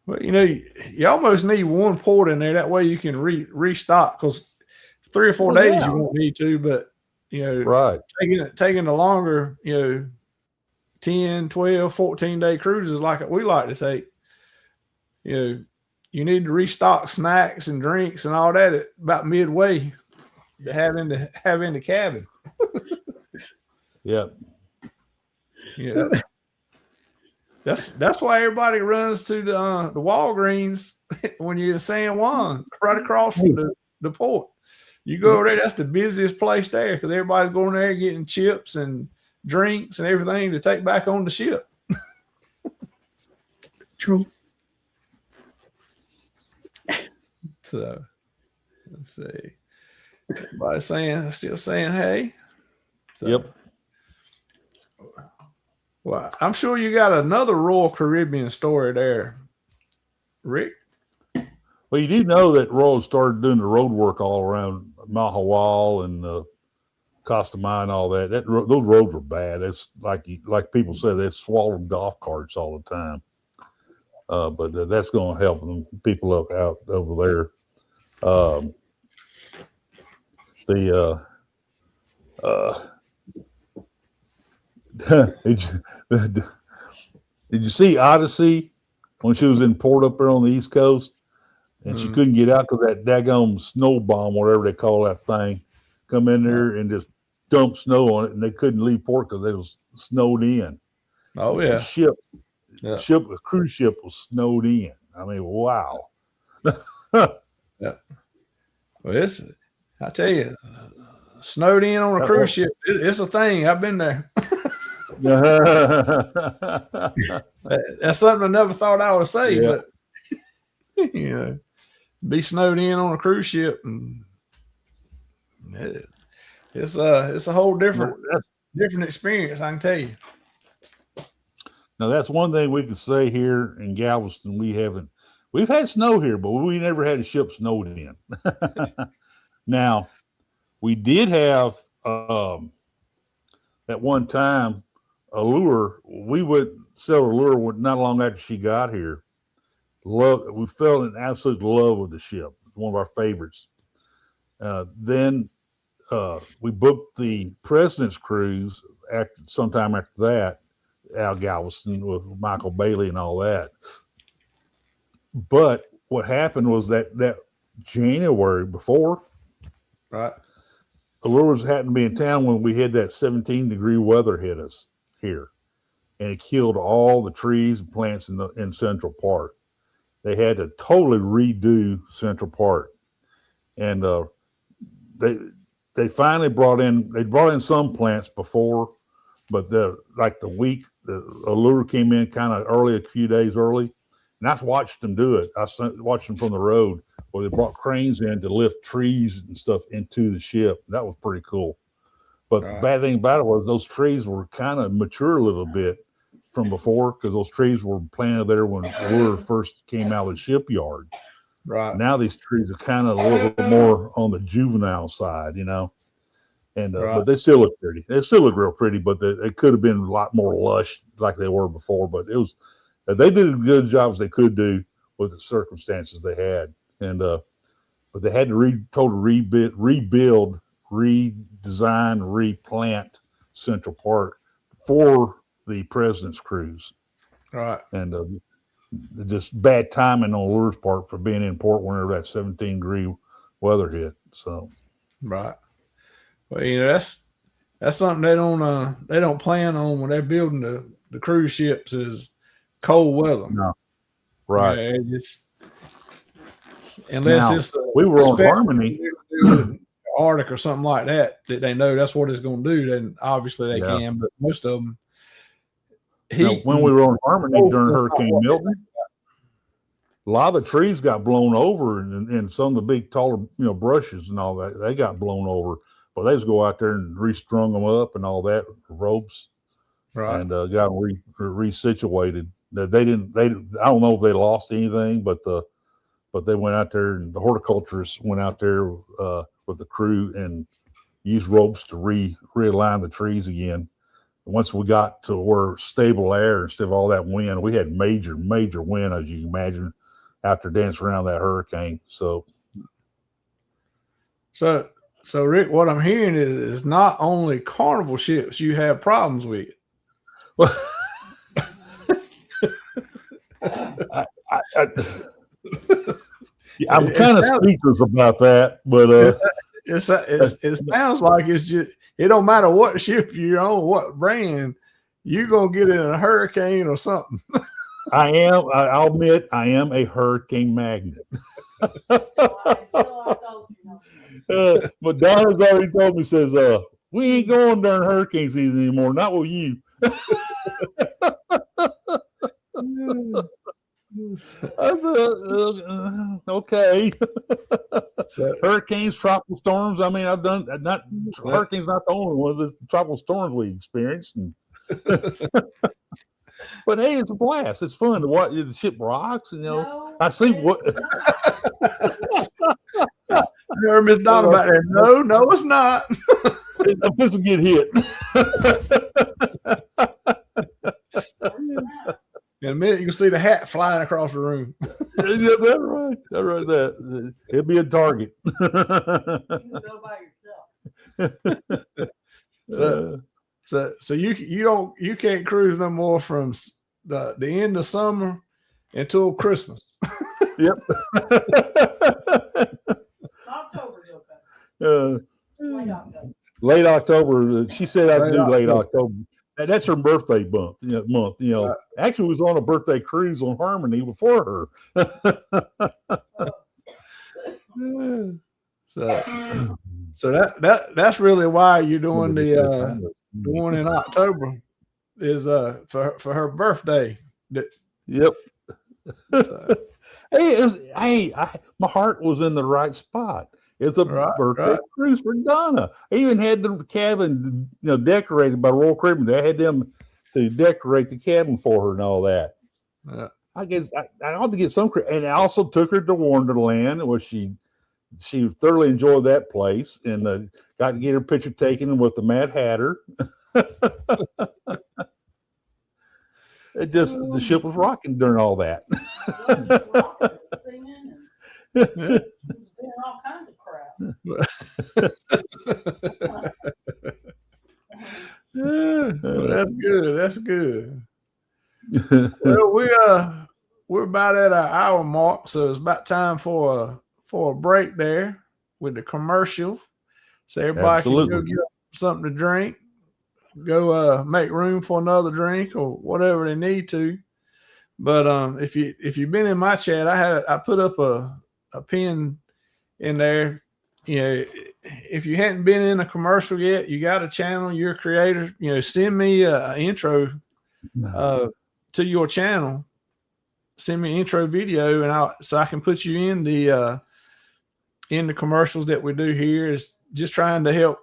Well, you almost need 1 port in there. That way you can restock, because 3 or 4 days you won't need to, but right. Taking the longer, 10, 12, 14 day cruises like we like to take, you need to restock snacks and drinks and all that at about midway to have in the cabin. Yep. Yeah. That's why everybody runs to the Walgreens when you're in San Juan, right across from the port. You go over there, that's the busiest place there, because everybody's going there getting chips and drinks and everything to take back on the ship. True. So let's see. Everybody still saying hey. So, yep. Well, I'm sure you got another Royal Caribbean story there, Rick. Well, you do know that Royal started doing the road work all around Mahawal and Costa Maya and all that. Those roads were bad. It's like people say, they swallowed golf carts all the time. But that's going to help them people out over there. Did you see Odyssey when she was in port up there on the East Coast, and she couldn't get out because that daggone snow bomb, whatever they call that thing, come in there and just dump snow on it, and they couldn't leave port because it was snowed in. Oh yeah, the cruise ship was snowed in. I mean, wow. Yeah. Well, I tell you, snowed in on a cruise ship, it's a thing. I've been there. That's something I never thought I would say, but be snowed in on a cruise ship, and it's a whole different experience, I can tell you. Now that's one thing we can say here in Galveston. We've had snow here, but we never had a ship snowed in. Now we did have at one time a lure. We would sell a lure not long after she got here. We fell in absolute love with the ship. One of our favorites. Then we booked the President's Cruise sometime after that, out Galveston with Michael Bailey and all that. But what happened was that January before, right? Allures happened to be in town when we had that 17-degree weather hit us here. and it killed all the trees and plants in Central Park. They had to totally redo Central Park, and they finally brought in some plants before, but the allure came in kind of early, a few days early, and I watched them do it. I watched them from the road where they brought cranes in to lift trees and stuff into the ship. That was pretty cool. But the bad thing about it was those trees were kind of mature a little bit from before, because those trees were planted there when Allure first came out of the shipyard. Right. Now these trees are kind of a little bit more on the juvenile side, you know. And but they still look pretty. They still look real pretty, but they could have been a lot more lush like they were before. But it was they did as good a job as they could do with the circumstances they had. And but they had to rebuild, redesign, replant Central Park for the President's Cruise. Right. And just bad timing on Allure's part for being in port whenever that 17-degree weather hit. So, right. Well, you know, that's something they don't plan on when they're building the cruise ships is cold weather. No. Right. Yeah, unless now, it's we were on Harmony, Arctic or something like that they know that's what it's going to do. Then obviously they can, but most of them. Now, when we were on Harmony during Hurricane Milton, a lot of the trees got blown over, and some of the big taller, brushes and all that, they got blown over. But they just go out there and restrung them up and all that, ropes, right, and got them resituated. They didn't. I don't know if they lost anything, but they went out there, and the horticulturists went out there with the crew and used ropes to realign the trees again. Once we got to where stable air instead of all that wind, we had major wind, as you can imagine, after dancing around that hurricane. So Rick, what I'm hearing is not only Carnival ships you have problems with. Well, I'm kind of speechless about that, but it sounds like it's just, it don't matter what ship you're on, what brand, you're gonna get in a hurricane or something. I'll admit I am a hurricane magnet. But Donna's already told me, says, we ain't going during hurricane season anymore, not with you. I said, okay. So, hurricanes, tropical storms. I mean, I've done hurricanes, not the only ones. It's the tropical storms we experienced. But hey, it's a blast. It's fun to watch the ship rocks. And I see what. You heard Miss Donna about that? No, it's not. I'm supposed to get hit. In a minute, you can see the hat flying across the room. Yeah, that's right. That's right. That it'll be a target. You can go by yourself. So you can't cruise no more from the end of summer until Christmas. Yep. October's okay. Late October. She said I could do late October. That's her birthday month. Actually, was on a birthday cruise on Harmony before her. So that's really why you're doing the one in October is for her birthday. Yep. My heart was in the right spot. It's a birthday cruise for Donna. I even had the cabin, decorated by Royal Caribbean. They had them to decorate the cabin for her and all that. Yeah. I guess I ought to get some. And I also took her to Wonderland, where she thoroughly enjoyed that place, and got to get her picture taken with the Mad Hatter. The ship was rocking during all that. Singing and doing all kinds of crap. Well, that's good. That's good. Well, we're about at our hour mark, so it's about time for a break there with the commercial, so everybody can go get something to drink, go make room for another drink or whatever they need to. But if you've been in my chat, I put up a pin in there. You know, if you hadn't been in a commercial yet, you got a channel, you're a creator, you know, send me an intro to your channel. Send me an intro video, and so I can put you in the commercials that we do here. Is just trying to help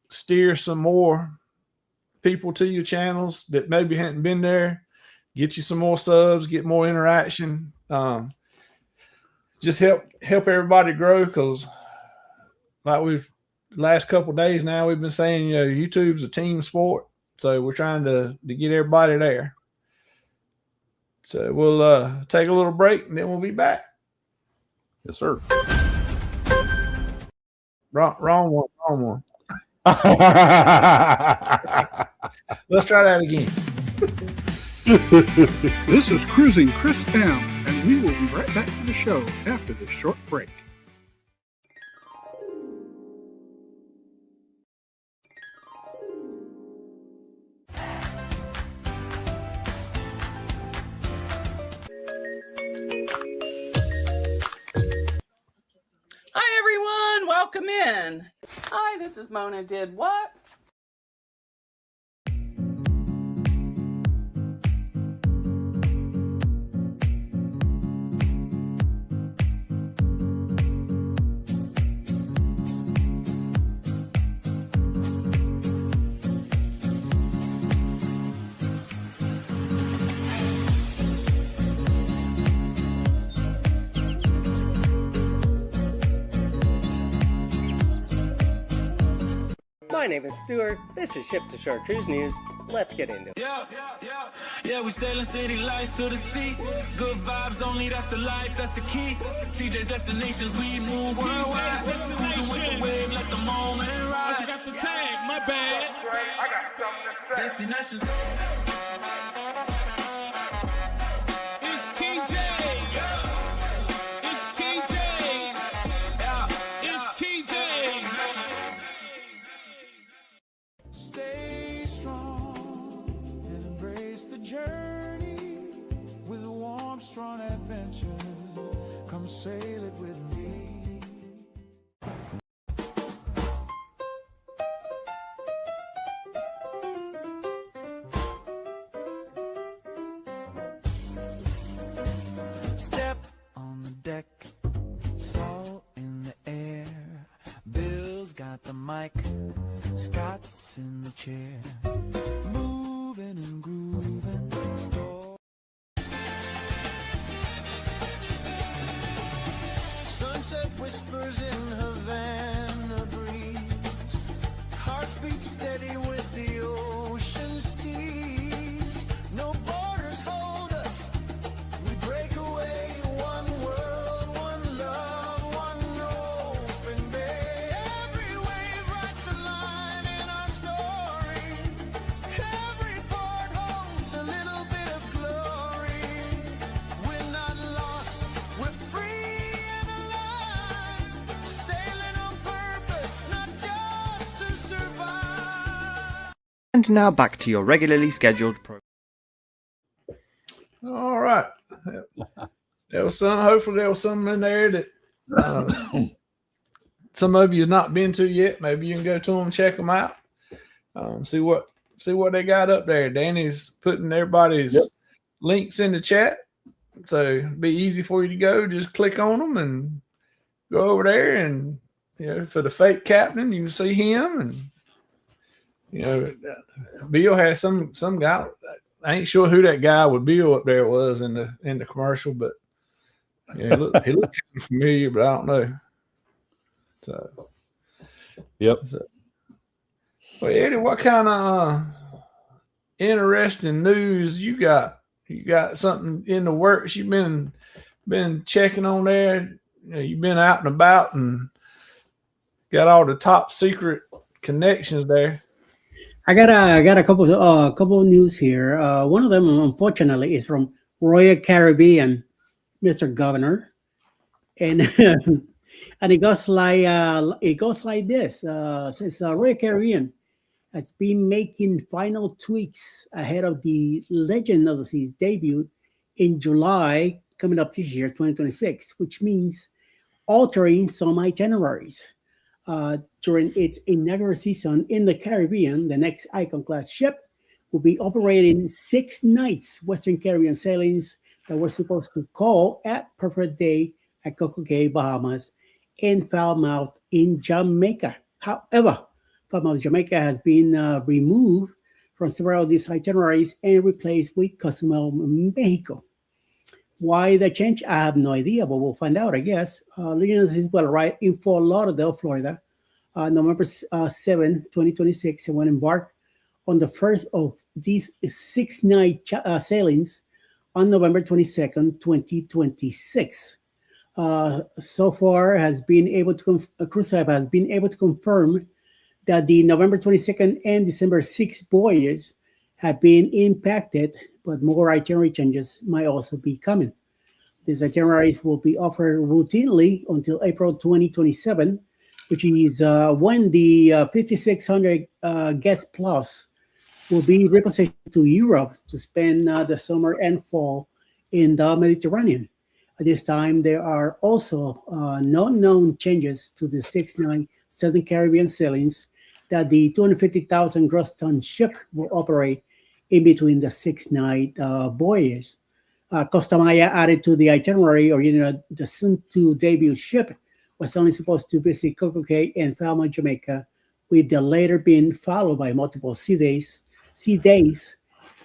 steer some more people to your channels that maybe hadn't been there, get you some more subs, get more interaction, just help everybody grow. Because like last couple of days now, we've been saying, you know, YouTube's a team sport, so we're trying to get everybody there. So we'll take a little break and then we'll be back. Yes, sir. Wrong one. Let's try that again. This is Cruising Chris M, and we will be right back to the show after this short break. Hi, everyone. Welcome in. Hi, this is Mona Did What? My name is Stuart. This is Ship to Shore Cruise News. Let's get into it. Yeah, we sailing city lights to the sea. Good vibes only, that's the life, that's the key. TJ's destinations, we move worldwide. Cruising with the wave, let the moment ride. I got the tag, my bad. I got something to say. Destinations. It's TJ. It's TJ. It's TJ. Stay strong and embrace the journey with a warm, strong adventure. Come sail it with me. Step on the deck, salt in the air. Bill's got the mic, Scott's in the chair. Moving and grooving. Sunset whispers in Havana breeze. Hearts beat steady with the ocean's tease. No borders hold us. We break away. One world, one love, one open bay. Every wave writes a line in our story. Every port holds a little bit of glory. We're not lost, we're free and alive. Sailing on purpose, not just to survive. And now back to your regularly scheduled program. All right. There was hopefully there was something in there that some of you have not been to yet. Maybe you can go to them, check them out. See what they got up there. Danny's putting everybody's links in the chat. So it'll be easy for you to go. Just click on them and go over there, and you know, for the fake captain, you can see him. And you know, Bill has some guy. I ain't sure who that guy with Bill up there was in the commercial, but yeah, he looked kind of familiar, but I don't know. So, Yep. Well, Eddie, what kind of interesting news you got? You got something in the works? You've been checking on there. You know, you've been out and about and got all the top secret connections there. I got a couple of news here. One of them, unfortunately, is from Royal Caribbean, Mr. Governor, and and it goes like this. It says Royal Caribbean has been making final tweaks ahead of the Legend of the Seas debut in July, coming up this year, 2026, which means altering some itineraries. During its inaugural season in the Caribbean, the next Icon-class ship will be operating 6 nights Western Caribbean sailings that were supposed to call at Perfect Day at Coco Cay, Bahamas, and Falmouth in Jamaica. However, Falmouth, Jamaica has been removed from several of these itineraries and replaced with Cozumel, Mexico. Why the change? I have no idea, but we'll find out, I guess. Legends will arrive in Fort Lauderdale, Florida, November 7, 2026, and will embark on the first of these 6-night sailings on November 22nd, 2026. So far, Cruiseapp has been able to confirm that the November 22nd and December 6th voyages have been impacted, but more itinerary changes might also be coming. These itineraries will be offered routinely until April 2027, which is when the 5,600 guest plus will be repositioned to Europe to spend the summer and fall in the Mediterranean. At this time, there are also no known changes to the 6-night Southern Caribbean sailings that the 250,000 gross ton ship will operate in between the 6-night voyages. Costa Maya added to the itinerary, or the soon-to debut ship was only supposed to visit Coco Cay and Falmouth, Jamaica, with the later being followed by multiple sea days.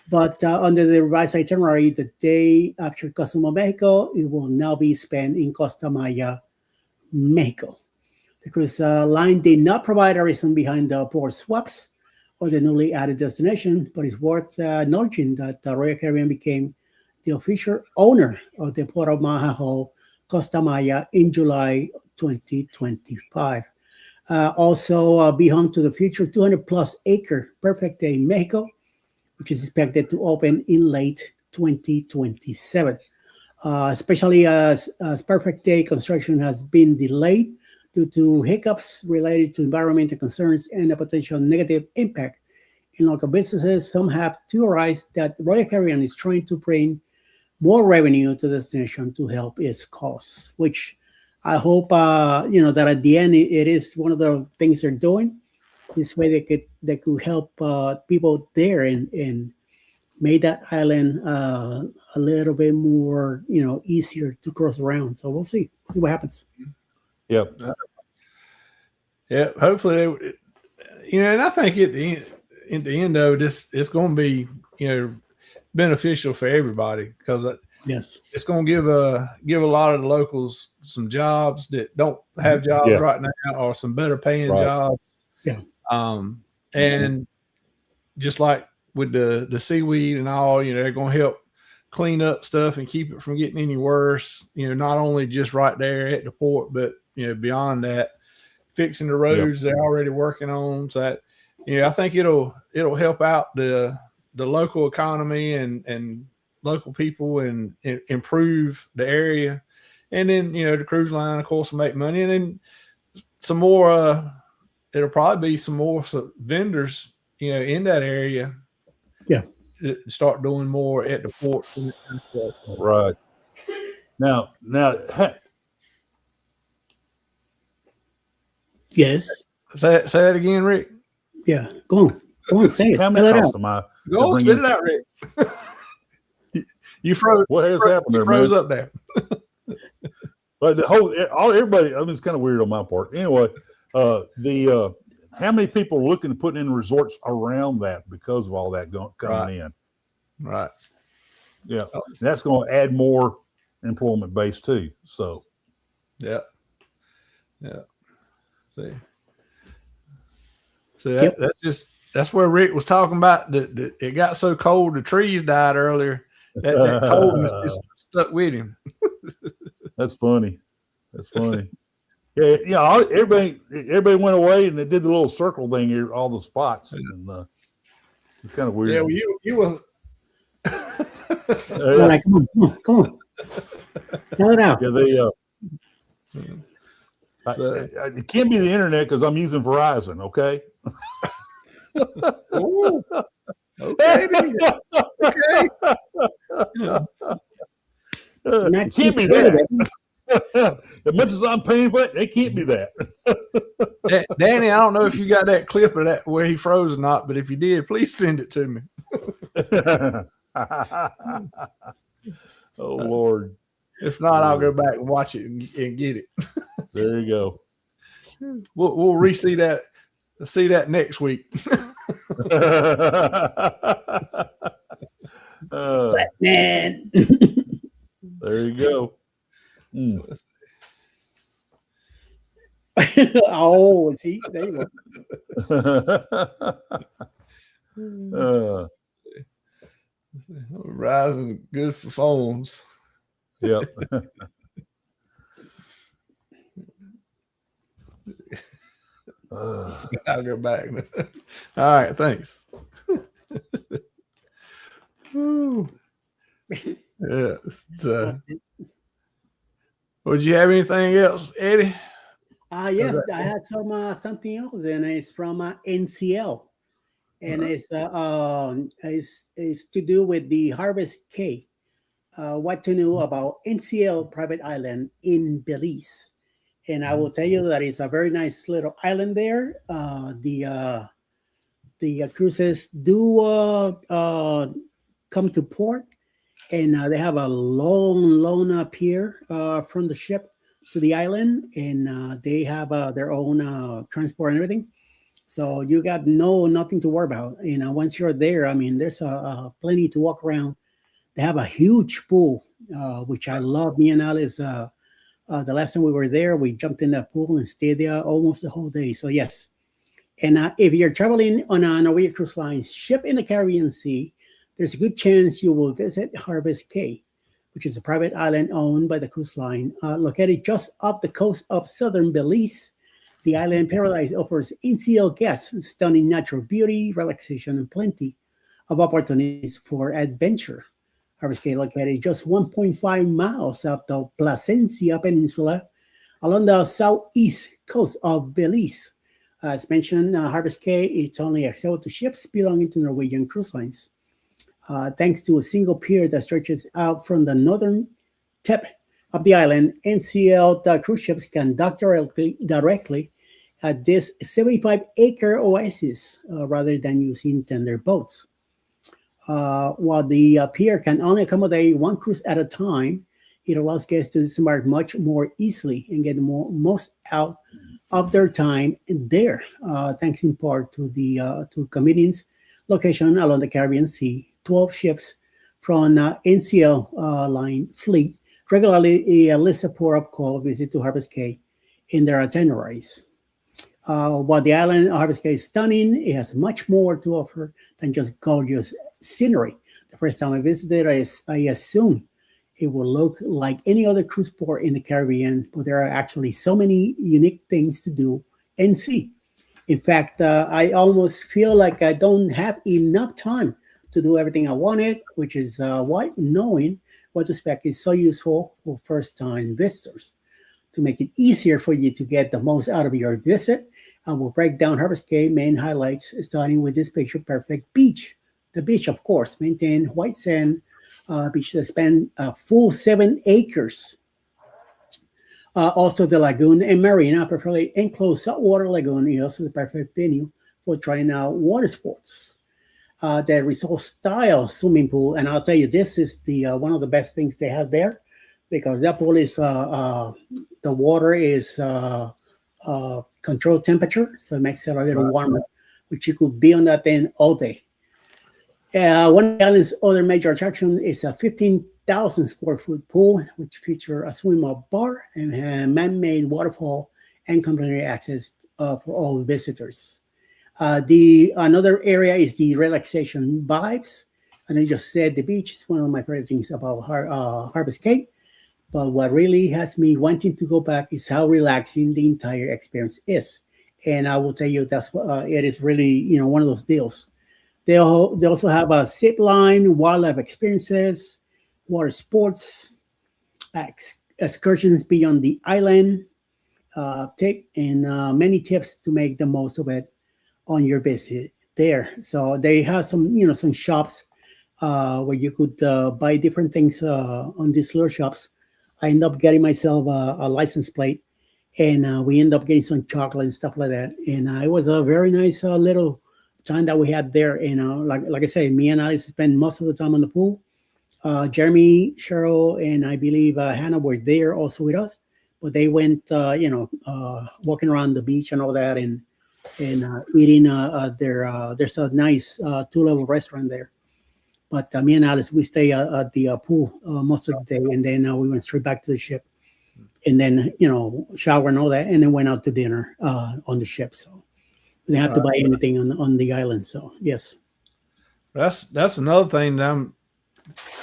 But under the revised itinerary, the day after Cozumel, Mexico, it will now be spent in Costa Maya, Mexico. The cruise line did not provide a reason behind the port swaps or the newly added destination, but it's worth noting that Royal Caribbean became the official owner of the Port of Mahaho, Costa Maya, in July 2025. Also, be home to the future 200-plus acre Perfect Day Mexico, which is expected to open in late 2027. Especially as Perfect Day construction has been delayed due to hiccups related to environmental concerns and a potential negative impact in local businesses. Some have theorized that Royal Caribbean is trying to bring more revenue to the destination to help its cause, which I hope, that at the end, it is one of the things they're doing. This way they could help people there and make that island a little bit more, easier to cross around. So we'll see what happens. Yep. Yeah. Hopefully, and I think at the end of this, it's going to be, beneficial for everybody, because yes, it's going to give a lot of the locals some jobs that don't have jobs right now, or some better paying jobs. Yeah. And just like with the seaweed and all, they're going to help clean up stuff and keep it from getting any worse. Not only just right there at the port, but beyond that, fixing the roads they're already working on. So that, I think it'll help out the local economy and local people and improve the area. And then, the cruise line, of course, will make money. And then some more, it'll probably be some more vendors, in that area. Yeah. Start doing more at the port. Right. Now, yes. Say that again, Rick. Yeah. Go on, say it. How many costs am I? Go on, spit it out, Rick. You froze. What has happened there, froze man? up there. But everybody, it's kind of weird on my part. Anyway, how many people are looking to put in resorts around that because of all that coming in? Right. Yeah. That's going to add more employment base too. So. Yeah. See. So that's where Rick was talking about. It got so cold, the trees died earlier. That coldness just stuck with him. That's funny. Yeah. Everybody went away and they did the little circle thing here, all the spots. And, it's kind of weird. Yeah, well, you were. Like, come on. Spell it out. Yeah, it can't be the internet because I'm using Verizon. Okay. Ooh. Okay. Okay. Not It can't be considerate. that. As much as I'm paying for it, they can't be that. Danny, I don't know if you got that clip of that where he froze or not, but if you did, please send it to me. Oh Lord. If not, I'll go back and watch it and get it. There you go. We'll re-see that. See that next week. Man. There you go. Mm. Oh, see, there you go. Verizon is good for phones. Yep. I'll go back. All right, thanks. Whew. Yeah. Would you have anything else, Eddie? Yes, I had something else, and it's from NCL, and it's to do with the Harvest K. What to know about NCL private island in Belize, and I will tell you that it's a very nice little island there. The cruises do come to port, and they have a long pier from the ship to the island, and they have their own transport and everything. So you got nothing to worry about. Once you're there, I mean, there's plenty to walk around. They have a huge pool, which I love. Me and Alice, the last time we were there, we jumped in that pool and stayed there almost the whole day. So yes. And if you're traveling on a Norwegian Cruise Line ship in the Caribbean Sea, there's a good chance you will visit Harvest K, which is a private island owned by the cruise line, located just off the coast of southern Belize. The island paradise offers NCL guests stunning natural beauty, relaxation, and plenty of opportunities for adventure. Harvest K, located just 1.5 miles up the Placencia Peninsula, along the southeast coast of Belize. As mentioned, Harvest K is only accessible to ships belonging to Norwegian Cruise Lines. Thanks to a single pier that stretches out from the northern tip of the island, NCL cruise ships can dock directly at this 75-acre oasis rather than using tender boats. While the pier can only accommodate one cruise at a time, it allows guests to disembark much more easily and get the most out of their time there, thanks in part to the convenience location along the Caribbean Sea. 12 ships from NCL line fleet regularly list a port-up call visit to Harvest K in their itineraries. While the island of Harvest K is stunning, it has much more to offer than just gorgeous scenery. The first time I visited, I assumed it will look like any other cruise port in the Caribbean, but there are actually so many unique things to do and see. In fact, I almost feel like I don't have enough time to do everything I wanted, which is why knowing what to expect is so useful for first-time visitors. To make it easier for you to get the most out of your visit, I will break down Harvest K main highlights, starting with this picture-perfect beach. The beach, of course, maintained white sand beach that span a full 7 acres. Also, the lagoon and marina, preferably enclosed saltwater lagoon, is also the perfect venue for trying out water sports. The resort style swimming pool, and I'll tell you, this is the one of the best things they have there, because that pool is the water is controlled temperature, so it makes it a little warmer, which you could be on that thing all day. One of the island's other major attraction is a 15,000 square foot pool, which features a swim-up bar and a man-made waterfall and complimentary access for all visitors. Another area is the relaxation vibes. And I just said the beach is one of my favorite things about Harvest K. But what really has me wanting to go back is how relaxing the entire experience is. And I will tell you that's it is really one of those deals. They also have a zip line, wildlife experiences, water sports, excursions beyond the island, and many tips to make the most of it on your visit there. So they have some shops where you could buy different things on these little shops. I end up getting myself a license plate, and we end up getting some chocolate and stuff like that. And it was a very nice little time that we had there. And like I say, me and Alice spent most of the time on the pool. Jeremy, Cheryl, and I believe Hannah were there also with us, but they went, walking around the beach and all that, and eating there's a nice 2-level restaurant there. But me and Alice, we stay at the pool most of the day, and then we went straight back to the ship, and then shower and all that, and then went out to dinner on the ship. So we didn't have to buy anything on the island. So yes, that's another thing that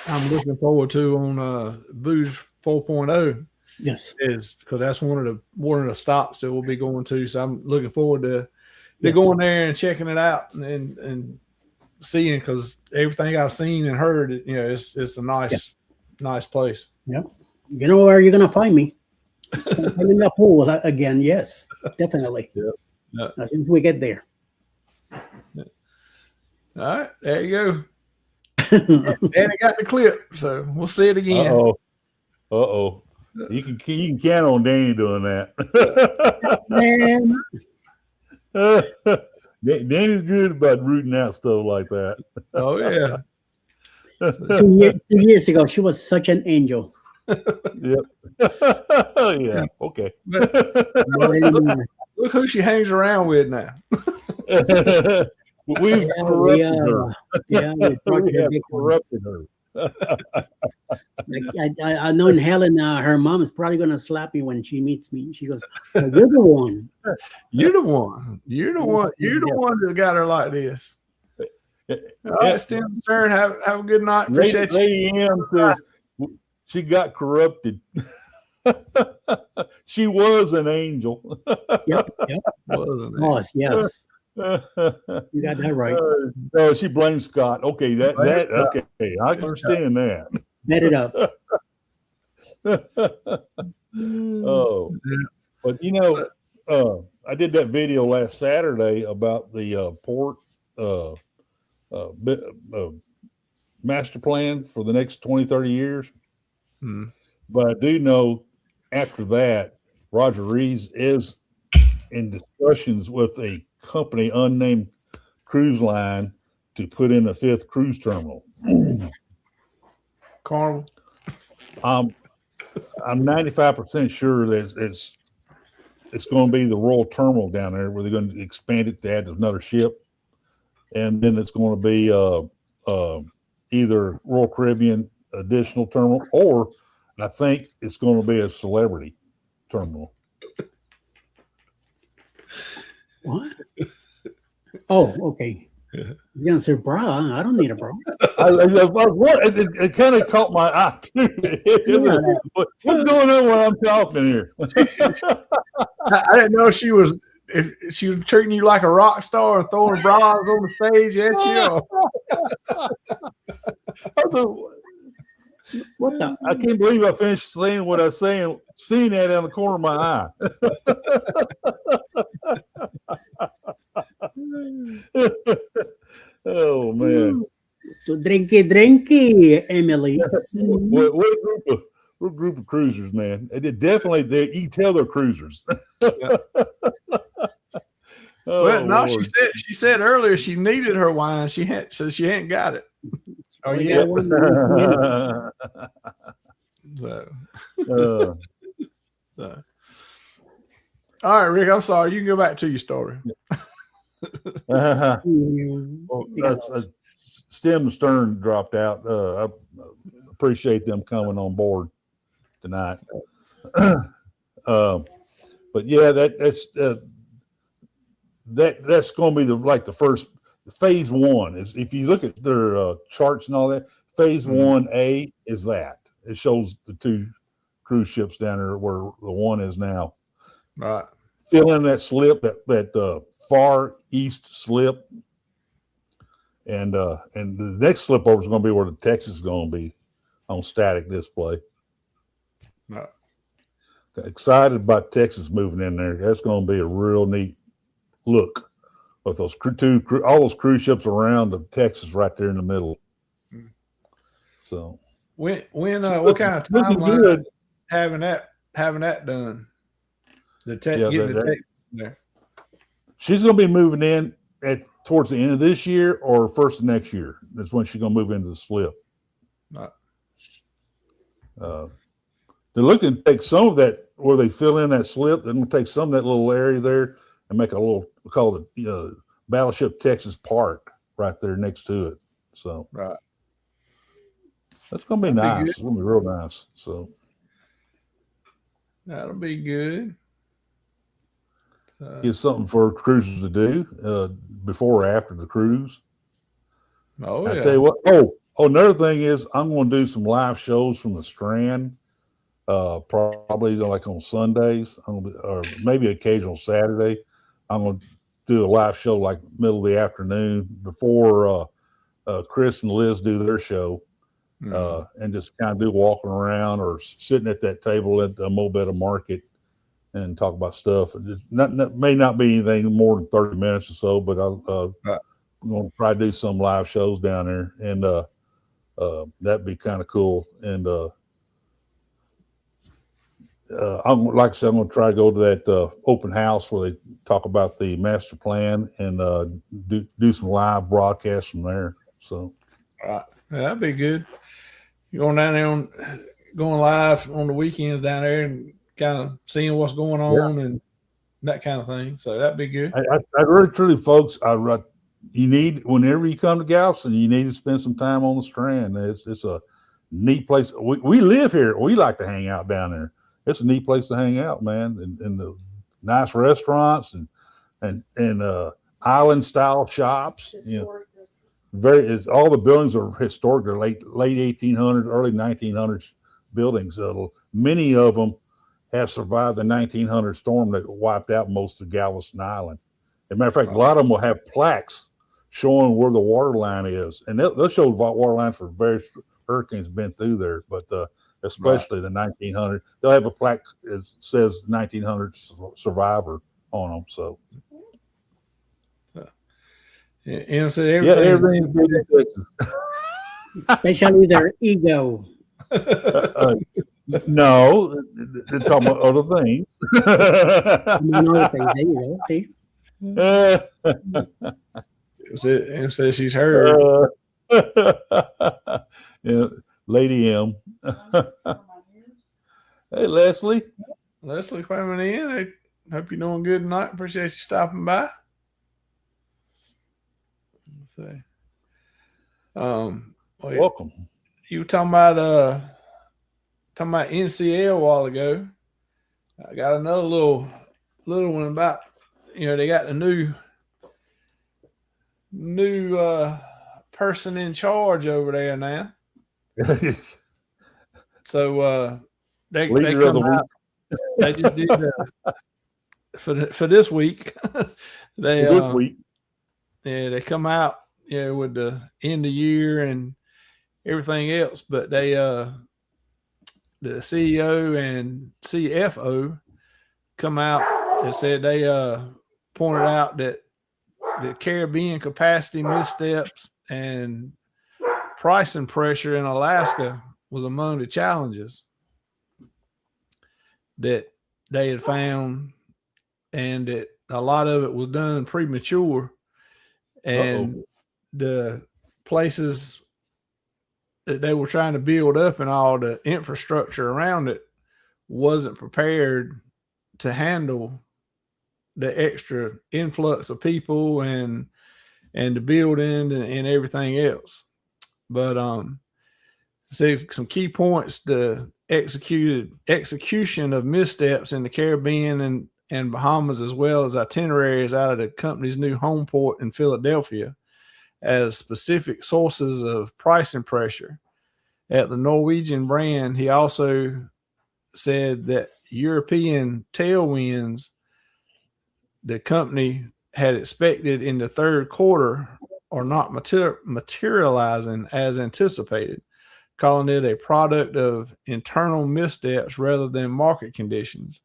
I'm looking forward to on Booze 4.0. Yes, is because that's one of the stops that we'll be going to. So I'm looking forward to going there and checking it out and seeing, because everything I've seen and heard, it's a nice place. Yeah, you know where you're gonna find me. I'm in the pool again. Yes, definitely. Yeah. As soon as we get there. All right, there you go. Danny got the clip, so we'll see it again. Uh-oh. You can count on Danny doing that. Man. Danny's good about rooting out stuff like that. Oh yeah. 2 years ago, she was such an angel. Yep. Yeah. Okay. Look who she hangs around with now. We've corrupted her. Yeah, We have corrupted her. I know in Helen, her mom is probably going to slap me when she meets me. She goes, "You're the one. You're the one. You're the one. You're the one that got her like this." All right, Stim Stern, have a good night. Appreciate you. Lady M says she got corrupted. She was an angel. Yep. Was, yes. You got that right. No, she blames Scott. Okay, okay, I understand that. Bet it up. Oh, but I did that video last Saturday about the port master plan for the next 20, 30 years. But I do know after that, Roger Rees is in discussions with a company, unnamed cruise line, to put in a 5th cruise terminal. Carnival. I'm 95% sure that it's going to be the Royal Terminal down there, where they're going to expand it to add another ship, and then it's going to be either Royal Caribbean additional terminal, or I think it's going to be a Celebrity terminal. What? Oh, okay. You're gonna say bra? I don't need a bra. It kind of caught my eye too. What's going on when I'm talking here? I didn't know if she was treating you like a rock star or throwing bras on the stage at you. What the? I can't believe I finished saying what I was saying, seeing that on the corner of my eye. Oh man! So drinky, Emily. We're a group of cruisers, man. They definitely, you can tell they're cruisers. Well, no, she said earlier she needed her wine. She hadn't got it. Oh yeah. So. All right, Rick. I'm sorry. You can go back to your story. Stim Stern dropped out. I appreciate them coming on board tonight. But yeah, that's going to be the first phase one. Is if you look at their charts and all that, phase 1A is that. It shows the 2 cruise ships down there where the one is now. Right. Fill in that slip, that far east slip, and the next slip over is going to be where the Texas is going to be on static display. Right. Excited about Texas moving in there. That's going to be a real neat look with those all those cruise ships around the Texas right there in the middle. So when what kind of looking timeline good. having that done? Yeah, Getting the Texas in there. She's going to be moving in towards the end of this year or first of next year. That's when she's going to move into the slip. Right. They're looking to take some of that where they fill in that slip. They're going to take some of that little area there and make a little, we call it Battleship Texas Park right there next to it. So Right. that's going to be nice. It's going to be real nice. So That'll be good. give something for cruisers to do before or after the cruise. Oh, I yeah. tell you what. Oh, another thing is I'm going to do some live shows from the Strand, probably like on Sundays, or maybe occasional Saturday. I'm going to do a live show like middle of the afternoon before Chris and Liz do their show, and just kind of do walking around or sitting at that table at the Mobetta Market and talk about stuff. It may not be anything more than 30 minutes or so, but I'm going to try to do some live shows down there, and that'd be kind of cool. And like I said, I'm going to try to go to that open house where they talk about the master plan and do some live broadcasts from there. So, Right. Yeah, that'd be good. You going down there going live on the weekends down there and kind of seeing what's going on and that kind of thing. So that'd be good. I really, truly, folks, you need, whenever you come to Galveston, you need to spend some time on the Strand. It's a neat place. We live here. We like to hang out down there. It's a neat place to hang out, man. And the nice restaurants and island style shops. All the buildings are historic. They're late 1800s, early 1900s buildings. Many of them have survived the 1900 storm that wiped out most of Galveston Island. As a matter of fact, a lot of them will have plaques showing where the water line is, and they'll show the water line for various hurricanes been through there, but especially the 1900. They'll have a plaque that says 1900 survivor on them. So, So everything. Especially their ego. No, they're talking about other things. Another thing, there you go. See? Em says she's heard. Lady M. Hey, Leslie. Leslie coming in. I hope you're doing good tonight. Appreciate you stopping by. Let's see. Welcome. You were talking about NCL a while ago. I got another little one about, they got a new person in charge over there now. So they come out. They just did for this week. This week. Yeah, they come out with the end of year and everything else, but they the CEO and CFO come out and said they pointed out that the Caribbean capacity missteps and pricing pressure in Alaska was among the challenges that they had found, and that a lot of it was done premature, and the places that they were trying to build up and all the infrastructure around it wasn't prepared to handle the extra influx of people and the building and everything else. But see some key points: the execution of missteps in the Caribbean and Bahamas, as well as itineraries out of the company's new home port in Philadelphia, as specific sources of pricing pressure. At the Norwegian brand, he also said that European tailwinds the company had expected in the third quarter are not materializing as anticipated, calling it a product of internal missteps rather than market conditions.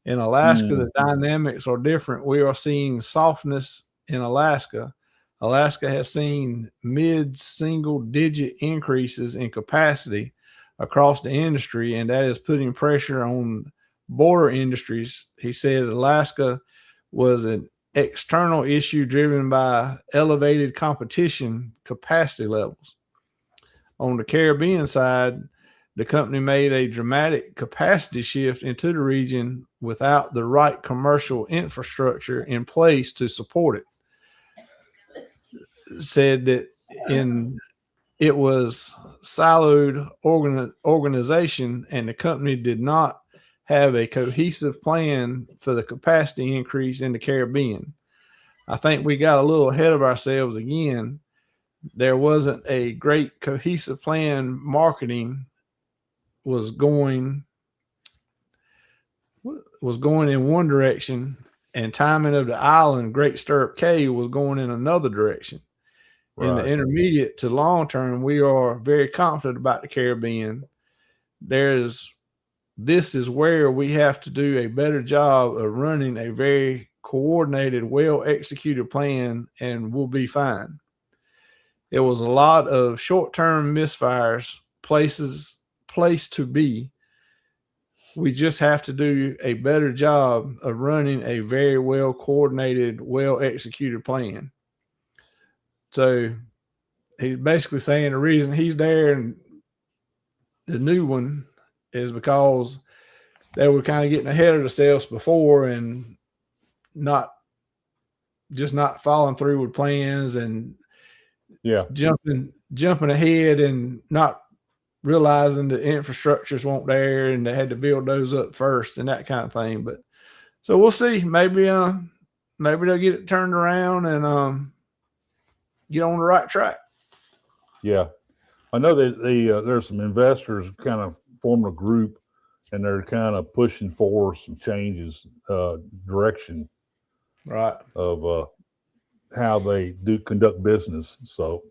In Alaska, the dynamics are different. We are seeing softness in Alaska, Alaska has seen mid-single digit increases in capacity across the industry, and that is putting pressure on border industries. He said Alaska was an external issue driven by elevated competition capacity levels. On the Caribbean side, the company made a dramatic capacity shift into the region without the right commercial infrastructure in place to support it. Said that it was siloed organization, and the company did not have a cohesive plan for the capacity increase in the Caribbean. I think we got a little ahead of ourselves again. There wasn't a great cohesive plan. Marketing was going in one direction, and timing of the island, Great Stirrup Cay, was going in another direction. In the intermediate to long term, we are very confident about the Caribbean. This is where we have to do a better job of running a very coordinated, well-executed plan, and we'll be fine. It was a lot of short-term misfires, place to be. We just have to do a better job of running a very well-coordinated, well-executed plan. So he's basically saying the reason he's there and the new one is because they were kind of getting ahead of themselves before and not following through with plans and jumping ahead and not realizing the infrastructures weren't there and they had to build those up first and that kind of thing. But so we'll see. Maybe they'll get it turned around and get on the right track. Yeah. I know that there's some investors kind of formed a group and they're kind of pushing for some changes, direction of how they do conduct business. So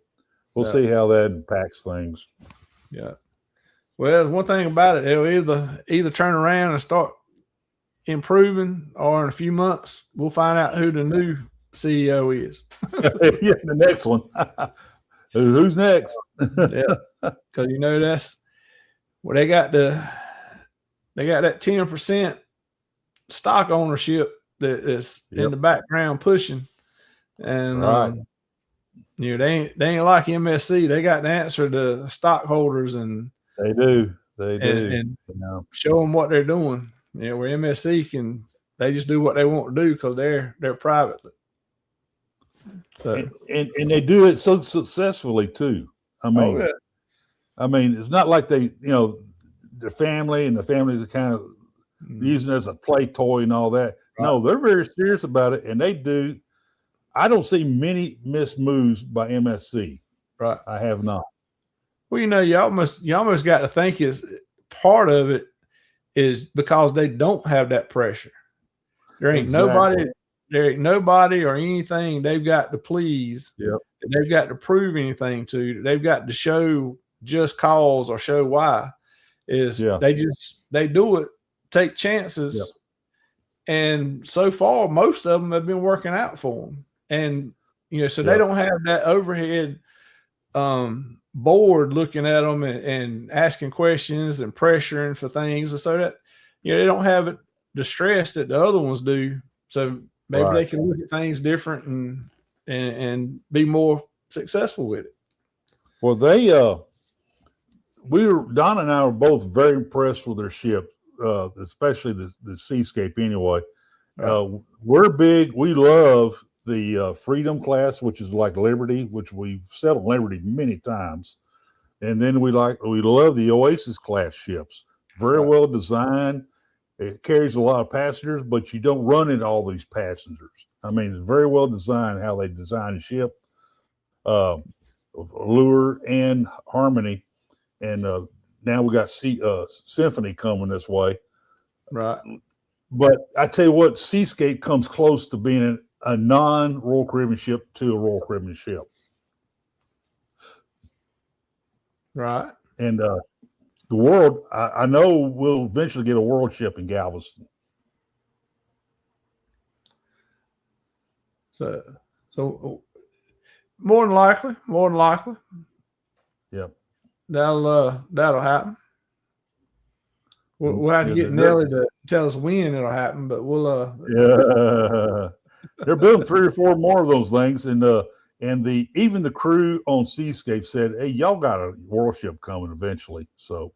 we'll see how that impacts things. Yeah. Well, one thing about it, it'll either turn around and start improving, or in a few months we'll find out who the new CEO is. Yeah, the next one. Who's next? Yeah, because that's they got that 10% stock ownership that is in the background pushing, and they ain't like MSC. They got to answer to stockholders, and they do and show them what they're doing. Where MSC they just do what they want to do because they're private. So and they do it so successfully too. I mean, it's not like they, the family and the family are kind of using it as a play toy and all that. Right. No, they're very serious about it, and they do. I don't see many missed moves by MSC. Right, I have not. Well, you almost got to think is part of it is because they don't have that pressure. There ain't nobody or anything they've got to please. Yep. They've got to prove anything to. They've got to show just cause or show why. They do it, take chances, and so far most of them have been working out for them. And so they don't have that overhead board looking at them and asking questions and pressuring for things, and so that they don't have it the stress that the other ones do. So maybe they can look at things different and be more successful with it. Well, Don and I were both very impressed with their ship, especially the Seascape anyway. We're big. We love the Freedom class, which is like Liberty, which we've sailed on Liberty many times. And then we love the Oasis class ships. Very well designed. It carries a lot of passengers, but you don't run into all these passengers. I mean, it's very well designed how they design the ship. Allure and Harmony. And now we got Symphony coming this way. Right. But I tell you what, Seascape comes close to being a non-Royal Caribbean ship to a Royal Caribbean ship. Right. And the world, I know we'll eventually get a world ship in Galveston. So So more than likely, Yep. that'll happen. We'll have to get Nelly to tell us when it'll happen, but we'll Yeah. They're building 3 or 4 more of those things, and even the crew on Seascape said, "Hey, y'all got a warship coming eventually." So,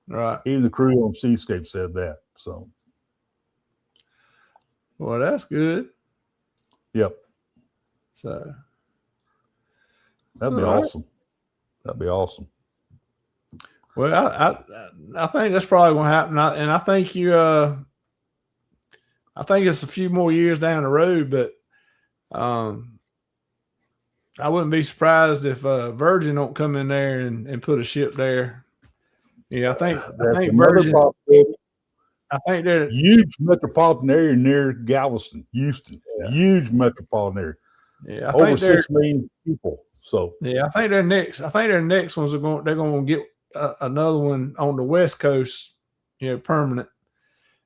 right. even the crew on Seascape said that. So, Well, that's good. yep, So that'd be All right. awesome. That'd be awesome. well, I think that's probably going to happen, and I think I think it's a few more years down the road, but I wouldn't be surprised if Virgin don't come in there and put a ship there. Yeah, I think Virgin. I think they're Huge metropolitan area near Galveston, Houston. Yeah. Huge metropolitan area. Yeah, I Over think they're 6 million people. So, yeah, I think their next ones they're going to get another one on the West Coast, permanent.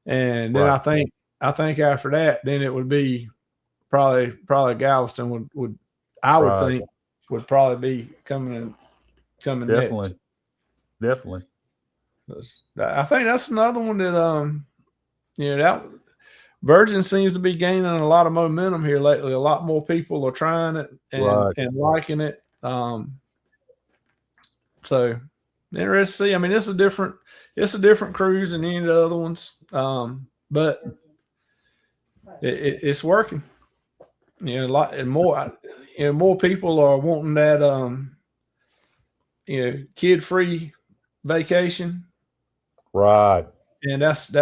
And then Right. I think after that, then it would be probably Galveston would I would Right. think would probably be coming definitely. Definitely. next. I think that's another one that that Virgin seems to be gaining a lot of momentum here lately. A lot more people are trying it Right. and liking it. So interesting to see. I mean, it's a different cruise than any of the other ones. But it's working. A lot and more. More people are wanting that kid-free vacation, Right. and that's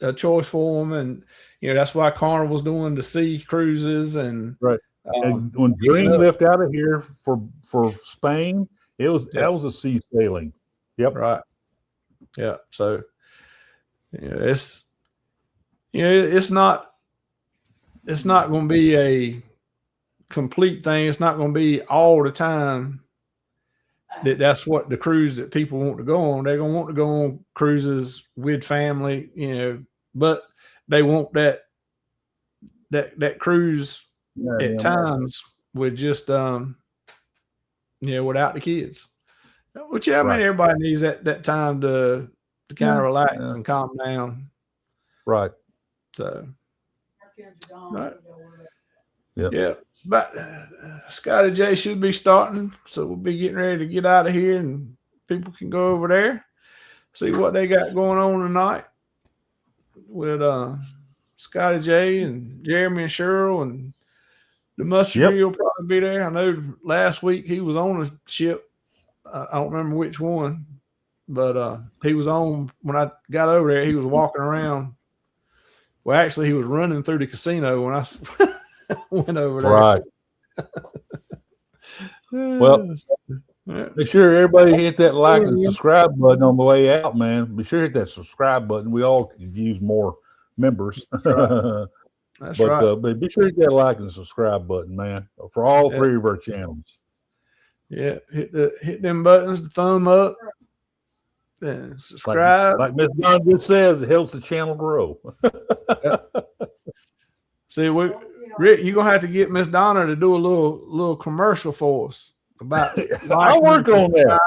a choice for them. And that's why Carnival's doing the sea cruises and Right. And when Dream left out of here for Spain, that was a sea sailing. Yep. right. Yeah. So it's it's not going to be a complete thing. It's not going to be all the time that's what the cruise that people want to go on. They're going to want to go on cruises with family, but they want that cruise at times with just without the kids. Which I mean, everybody needs that time to kind of relax and calm down. Right. So right. Yep. Yeah, but Scotty J should be starting, so we'll be getting ready to get out of here, and people can go over there, see what they got going on tonight with Scotty J and Jeremy and Cheryl, and the Mustard will probably be there. I know last week he was on a ship. I don't remember which one, but he was on when I got over there. He was walking around. Well, actually, he was running through the casino when I went over there. Right. Well, make sure everybody hit that like and subscribe button on the way out, man. Be sure to hit that subscribe button. We all could use more members. That's right. But be sure to hit that like and subscribe button, man, for all 3 of our channels. Yeah, hit them buttons, the thumb up, and subscribe. Like Miss Don just says, it helps the channel grow. See, Rick, you're gonna have to get Miss Donna to do a little commercial for us about. I'll work on that.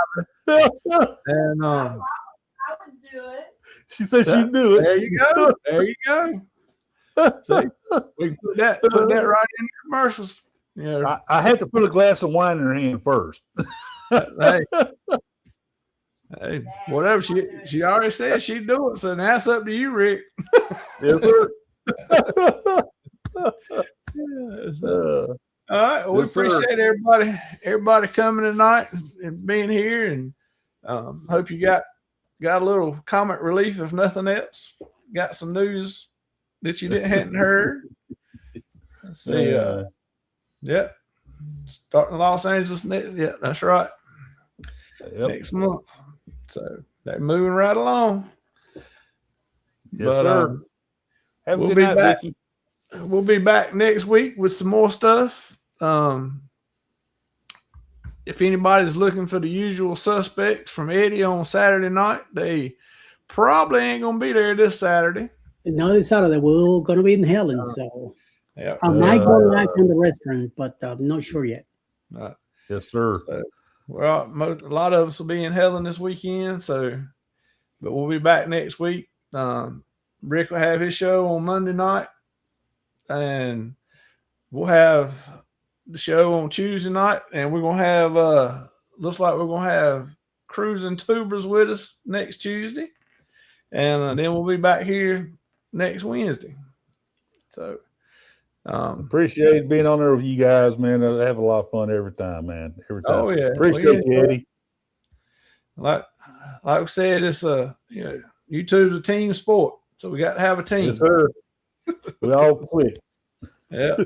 And I would do it. She said she'd do it. There you go. There you go. See, we can put that right in the commercials. I had to put a glass of wine in her hand first. Hey, whatever she already said she'd do it, so now it's up to you, Rick. Yes, sir. All right. Well, we appreciate everybody coming tonight and being here, and hope you got a little comic relief, if nothing else. Got some news that you hadn't heard. Let's see. Yep. Starting Los Angeles. Yeah, that's right. Yep. Next month. So they're moving right along. Yes, sir. Have a we'll good be night, back. Vicky. We'll be back next week with some more stuff. If anybody's looking for the usual suspects from Eddie on Saturday night, they probably ain't gonna be there this Saturday. No, this Saturday we're going to be in Helen, so Yeah. I might go live from the restaurant, but I'm not sure yet. Right. Yes, sir. So, well, a lot of us will be in Helen this weekend, so but we'll be back next week. Rick will have his show on Monday night, and we'll have the show on Tuesday night, and we're gonna have looks like we're gonna have Cruising Tubers with us next Tuesday, and then we'll be back here next Wednesday. So Appreciate being on there with you guys, man. I have a lot of fun every time, man. Every time. Oh yeah, Appreciate you, Eddie. Like we said, it's YouTube's a team sport, so we got to have a team. Yes, sir. We all quit. Yeah.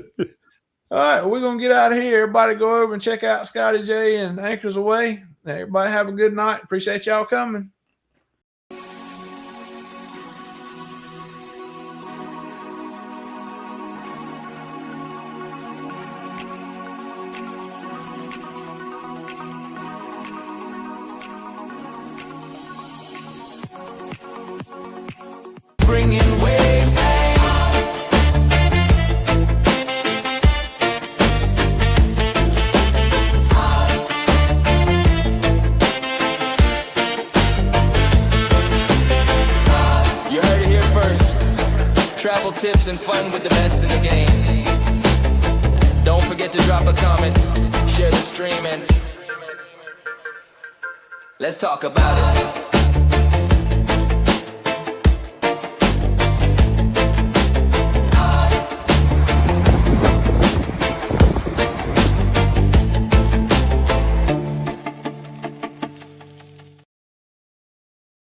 All right, we're gonna get out of here. Everybody go over and check out Scotty J and Anchors Away. Everybody have a good night. Appreciate y'all coming. Bringing waves, hey. You heard it here first. Travel tips and fun with the best in the game. Don't forget to drop a comment, share the stream, and let's talk about it.